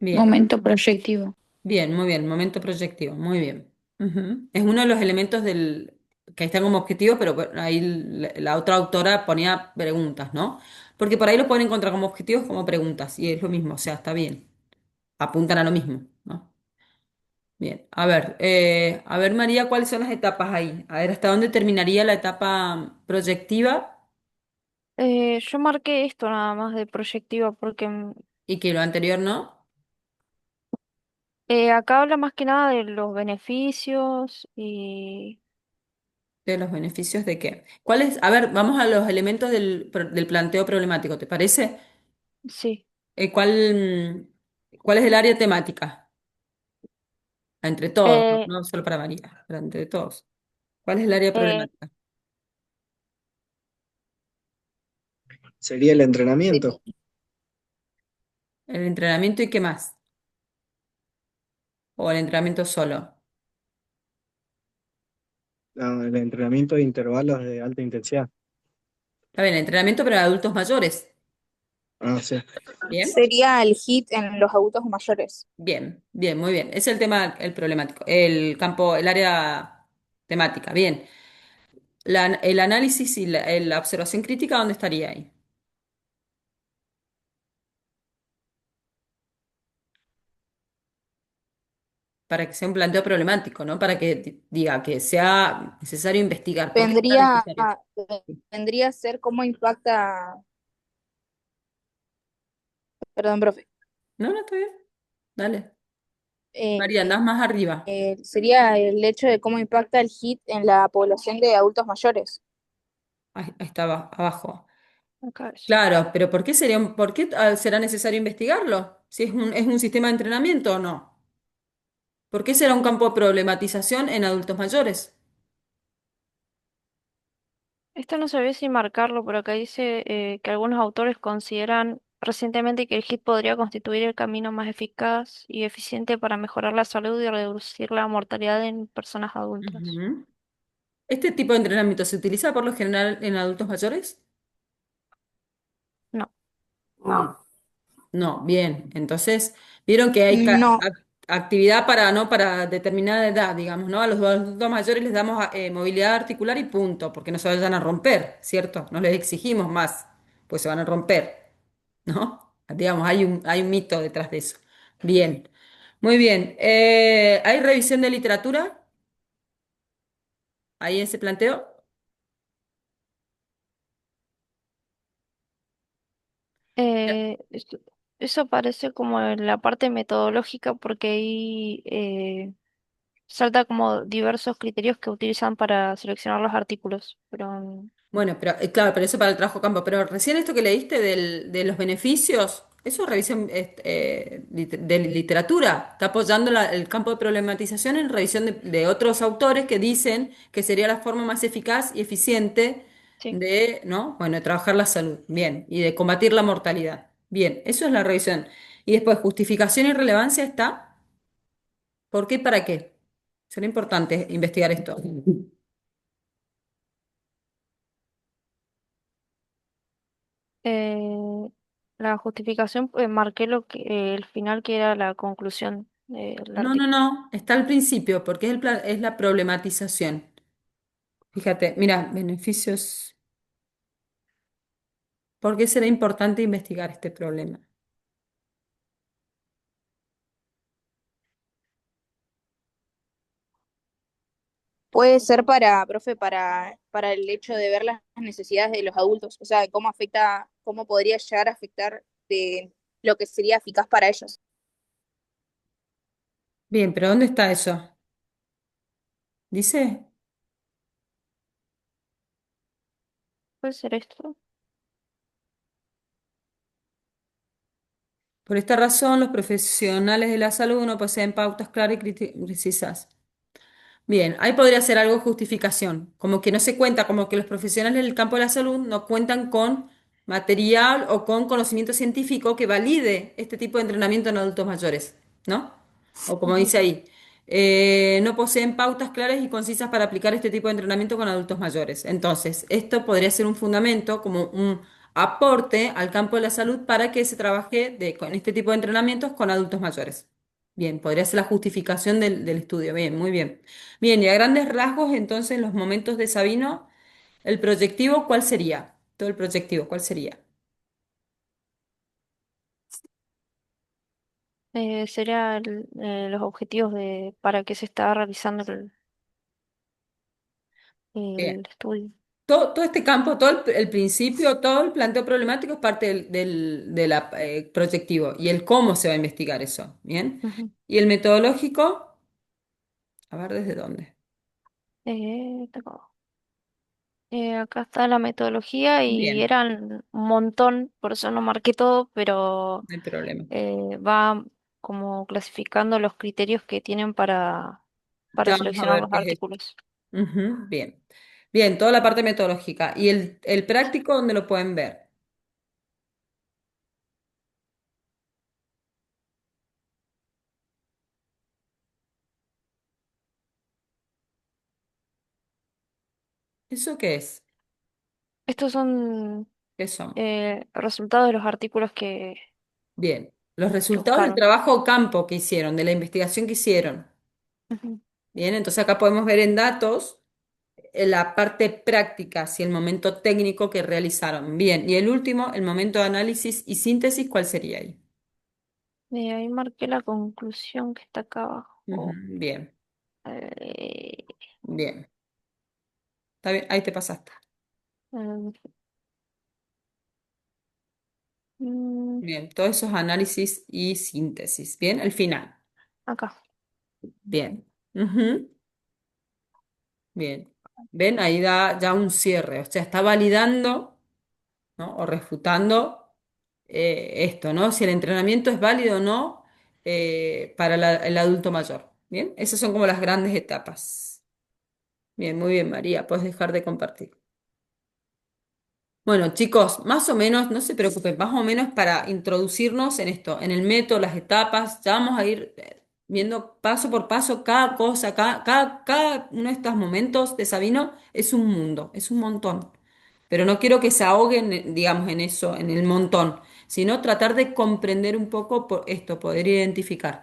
Bien, Momento proyectivo. bien, muy bien, momento proyectivo, muy bien. Ujú. Es uno de los elementos que están como objetivos, pero bueno, ahí la otra autora ponía preguntas, ¿no? Porque por ahí lo pueden encontrar como objetivos como preguntas, y es lo mismo, o sea, está bien, apuntan a lo mismo, ¿no? Bien, a ver María, ¿cuáles son las etapas ahí? A ver, ¿hasta dónde terminaría la etapa proyectiva yo marqué esto nada más de proyectiva porque y que lo anterior no? acá habla más que nada de los beneficios y ¿De los beneficios de qué? ¿Cuáles? A ver, vamos a los elementos del planteo problemático, ¿te parece? sí. ¿Cuál es el área temática? Entre todos, no, Eh, no solo para María, pero entre todos. ¿Cuál es el área eh, problemática? Sería el entrenamiento. ¿El entrenamiento y qué más? ¿O el entrenamiento solo? No, el entrenamiento de intervalos de alta intensidad. Está bien, el entrenamiento para adultos mayores. Ah, sí. ¿Bien? Sería el hit en los adultos mayores. Bien, bien, muy bien. Es el tema, el problemático, el campo, el área temática. Bien. El análisis y la observación crítica, ¿dónde estaría ahí? Para que sea un planteo problemático, ¿no? Para que diga que sea necesario investigar. ¿Por qué será Vendría, necesario? vendría a ser cómo impacta, perdón, profe, No, no, está bien. Dale. eh, María, andás más arriba. sería el hecho de cómo impacta el hit en la población de adultos mayores. Ahí estaba, abajo. acá es. Claro, pero por qué será necesario investigarlo? Si es un sistema de entrenamiento o no. ¿Por qué será un campo de problematización en adultos mayores? Esto no sabía si marcarlo, pero acá dice que algunos autores consideran recientemente que el HIIT podría constituir el camino más eficaz y eficiente para mejorar la salud y reducir la mortalidad en personas adultas. Ujú. ¿Este tipo de entrenamiento se utiliza por lo general en adultos mayores? No. No, No, bien. Entonces, vieron que hay No, actividad para, ¿no? Para determinada edad, digamos, ¿no? A los adultos mayores les damos movilidad articular y punto, porque no se vayan a romper, ¿cierto? No les exigimos más, pues se van a romper, ¿no? Digamos, hay un mito detrás de eso. Bien, muy bien. ¿Hay revisión de literatura ahí en ese planteo? Esto- eso parece como en la parte metodológica porque ahí salta como diversos criterios que utilizan para seleccionar los artículos, pero Bueno, pero claro, pero eso para el trabajo campo. Pero recién esto que leíste de los beneficios, eso es revisión de literatura. Está apoyando el campo de problematización en revisión de otros autores que dicen que sería la forma más eficaz y eficiente sí. de, ¿no? Bueno, de trabajar la salud. Bien. Y de combatir la mortalidad. Bien, eso es la revisión. Y después, justificación y relevancia está. ¿Por qué y para qué? Será importante investigar esto. Eh, la justificación, marqué el final que era la conclusión del No, no, artículo. no, está al principio, porque es la problematización. Fíjate, mira, beneficios. ¿Por qué será importante investigar este problema? puede ser para, profe, para el hecho de ver las necesidades de los adultos, o sea, cómo afecta, cómo podría llegar a afectar de lo que sería eficaz para ellos. Bien, pero ¿dónde está eso? ¿Dice? ¿Puede ser esto? Por esta razón, los profesionales de la salud no poseen pautas claras y precisas. Bien, ahí podría ser algo de justificación, como que no se cuenta, como que los profesionales del campo de la salud no cuentan con material o con conocimiento científico que valide este tipo de entrenamiento en adultos mayores, ¿no? O como Ujú. dice ahí, no poseen pautas claras y concisas para aplicar este tipo de entrenamiento con adultos mayores. Entonces, esto podría ser un fundamento, como un aporte al campo de la salud para que se trabaje con este tipo de entrenamientos con adultos mayores. Bien, podría ser la justificación del estudio. Bien, muy bien. Bien, y a grandes rasgos, entonces, los momentos de Sabino, el proyectivo, ¿cuál sería? Todo el proyectivo, ¿cuál sería? Sería los objetivos para que se está realizando Bien. el estudio. Todo este campo, todo el principio, todo el planteo problemático es parte proyectivo y el cómo se va a investigar eso. Bien. Ujú. Y el metodológico, a ver desde dónde. Tengo- acá está la metodología y Bien, eran un montón, por eso no marqué todo, pero no hay problema. va como clasificando los criterios que tienen para Ya vamos a seleccionar ver los qué es esto. artículos. Ujú, bien. Bien, toda la parte metodológica. ¿Y el práctico dónde lo pueden ver? ¿Eso qué es? Estos son ¿Qué son? resultados de los artículos Bien, los que resultados del buscaron. trabajo campo que hicieron, de la investigación que hicieron. Ujú. Bien, entonces acá podemos ver en datos la parte práctica, si el momento técnico que realizaron. Bien, y el último, el momento de análisis y síntesis, ¿cuál sería ahí? Ahí marqué la conclusión que está acá Ujú, abajo. bien, Eh, bien. Está bien, ahí te pasaste. eh, mm, Bien, todos esos análisis y síntesis. Bien, el final. acá. Bien. Ujú, bien. Ven, ahí da ya un cierre, o sea, está validando, ¿no? O refutando esto, ¿no? Si el entrenamiento es válido o no para el adulto mayor. Bien, esas son como las grandes etapas. Bien, muy bien, María, puedes dejar de compartir. Bueno, chicos, más o menos, no se preocupen, más o menos para introducirnos en esto, en el método, las etapas, ya vamos a ir viendo paso por paso cada cosa, cada uno de estos momentos de Sabino es un mundo, es un montón. Pero no quiero que se ahoguen, digamos, en eso, en el montón, sino tratar de comprender un poco por esto, poder identificar.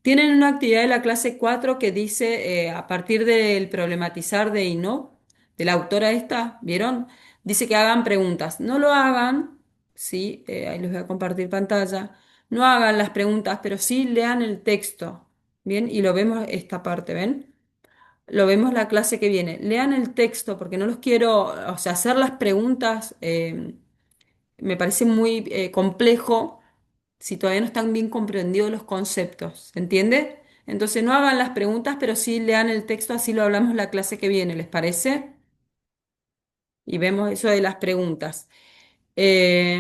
Tienen una actividad de la clase 4 que dice, a partir del problematizar de Ino, de la autora esta, ¿vieron? Dice que hagan preguntas. No lo hagan, sí, ahí les voy a compartir pantalla. No hagan las preguntas, pero sí lean el texto, ¿bien? Y lo vemos esta parte, ¿ven? Lo vemos la clase que viene. Lean el texto porque no los quiero, o sea, hacer las preguntas me parece muy complejo si todavía no están bien comprendidos los conceptos, ¿se entiende? Entonces no hagan las preguntas, pero sí lean el texto, así lo hablamos la clase que viene, ¿les parece? Y vemos eso de las preguntas.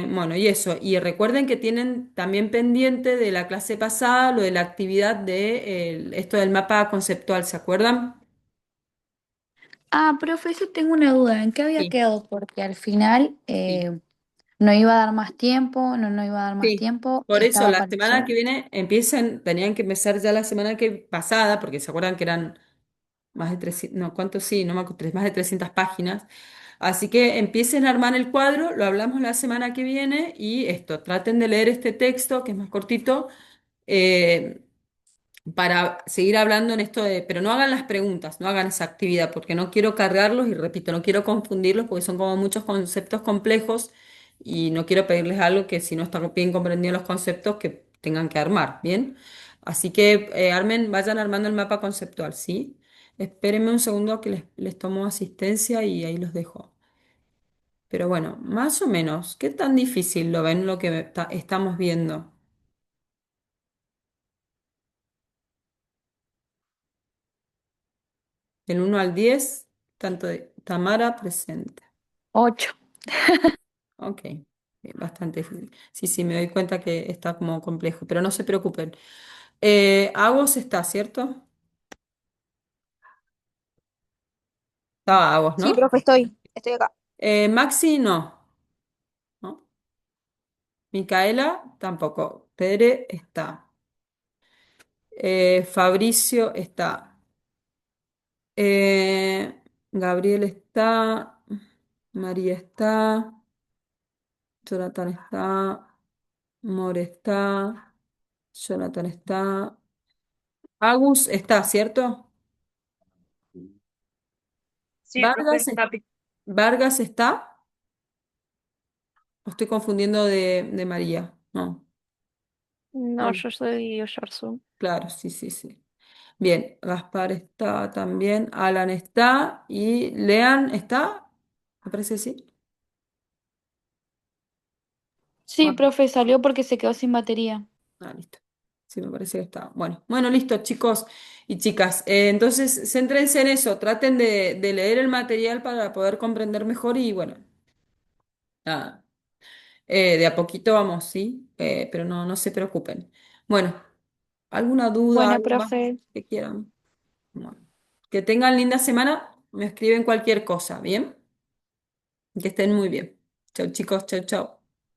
Bueno, y eso, y recuerden que tienen también pendiente de la clase pasada lo de la actividad de esto del mapa conceptual, ¿se acuerdan? Ah, profe, yo tengo una duda. ¿En qué había Sí, quedado? Porque al final sí. no iba a dar más tiempo, no iba a dar más Sí, tiempo, por eso estaba la para semana que hacer. viene tenían que empezar ya la semana que pasada, porque se acuerdan que eran más de 300, no, ¿cuántos? Sí, no me acuerdo, más de 300 páginas. Así que empiecen a armar el cuadro, lo hablamos la semana que viene y esto, traten de leer este texto que es más cortito. eh, para seguir hablando en esto de, pero no hagan las preguntas, no hagan esa actividad, porque no quiero cargarlos y repito, no quiero confundirlos porque son como muchos conceptos complejos y no quiero pedirles algo que si no están bien comprendidos los conceptos que tengan que armar, ¿bien? Así que vayan armando el mapa conceptual, ¿sí? Espérenme un segundo que les tomo asistencia y ahí los dejo. Pero bueno, más o menos, ¿qué tan difícil lo ven lo que estamos viendo? Del 1 al 10 tanto de Tamara presente. 8. Ok, bastante difícil. Sí, sí, me doy cuenta que está como complejo, pero no se preocupen. Agos está, ¿cierto? Estaba Agos, Sí, ¿no? profe, estoy acá. Maxi, no. ¿No? Micaela, tampoco. Tere está. Fabricio está. Eh, Gabriel está. María está. Jonathan está. More está. Jonathan está. Agus está, ¿cierto? Sí, profe, Vargas, está. Vargas está. ¿O estoy confundiendo de María? No. No, No, yo soy Oyarzún. claro, sí, sí, sí. Bien, Gaspar está también. Alan está. ¿Y Lean está? Me parece que sí. Sí, profe, salió porque se quedó sin batería. Listo. Sí, me parece que está. Bueno, bueno, listo, chicos y chicas. Entonces, céntrense en eso. Traten de leer el material para poder comprender mejor y bueno, nada. De a poquito vamos, ¿sí? Pero no, no se preocupen. Bueno, ¿alguna duda, Bueno, algo más profe, que quieran? Bueno, que tengan linda semana. Me escriben cualquier cosa, ¿bien? Que estén muy bien. Chau, chicos. Chau, chau.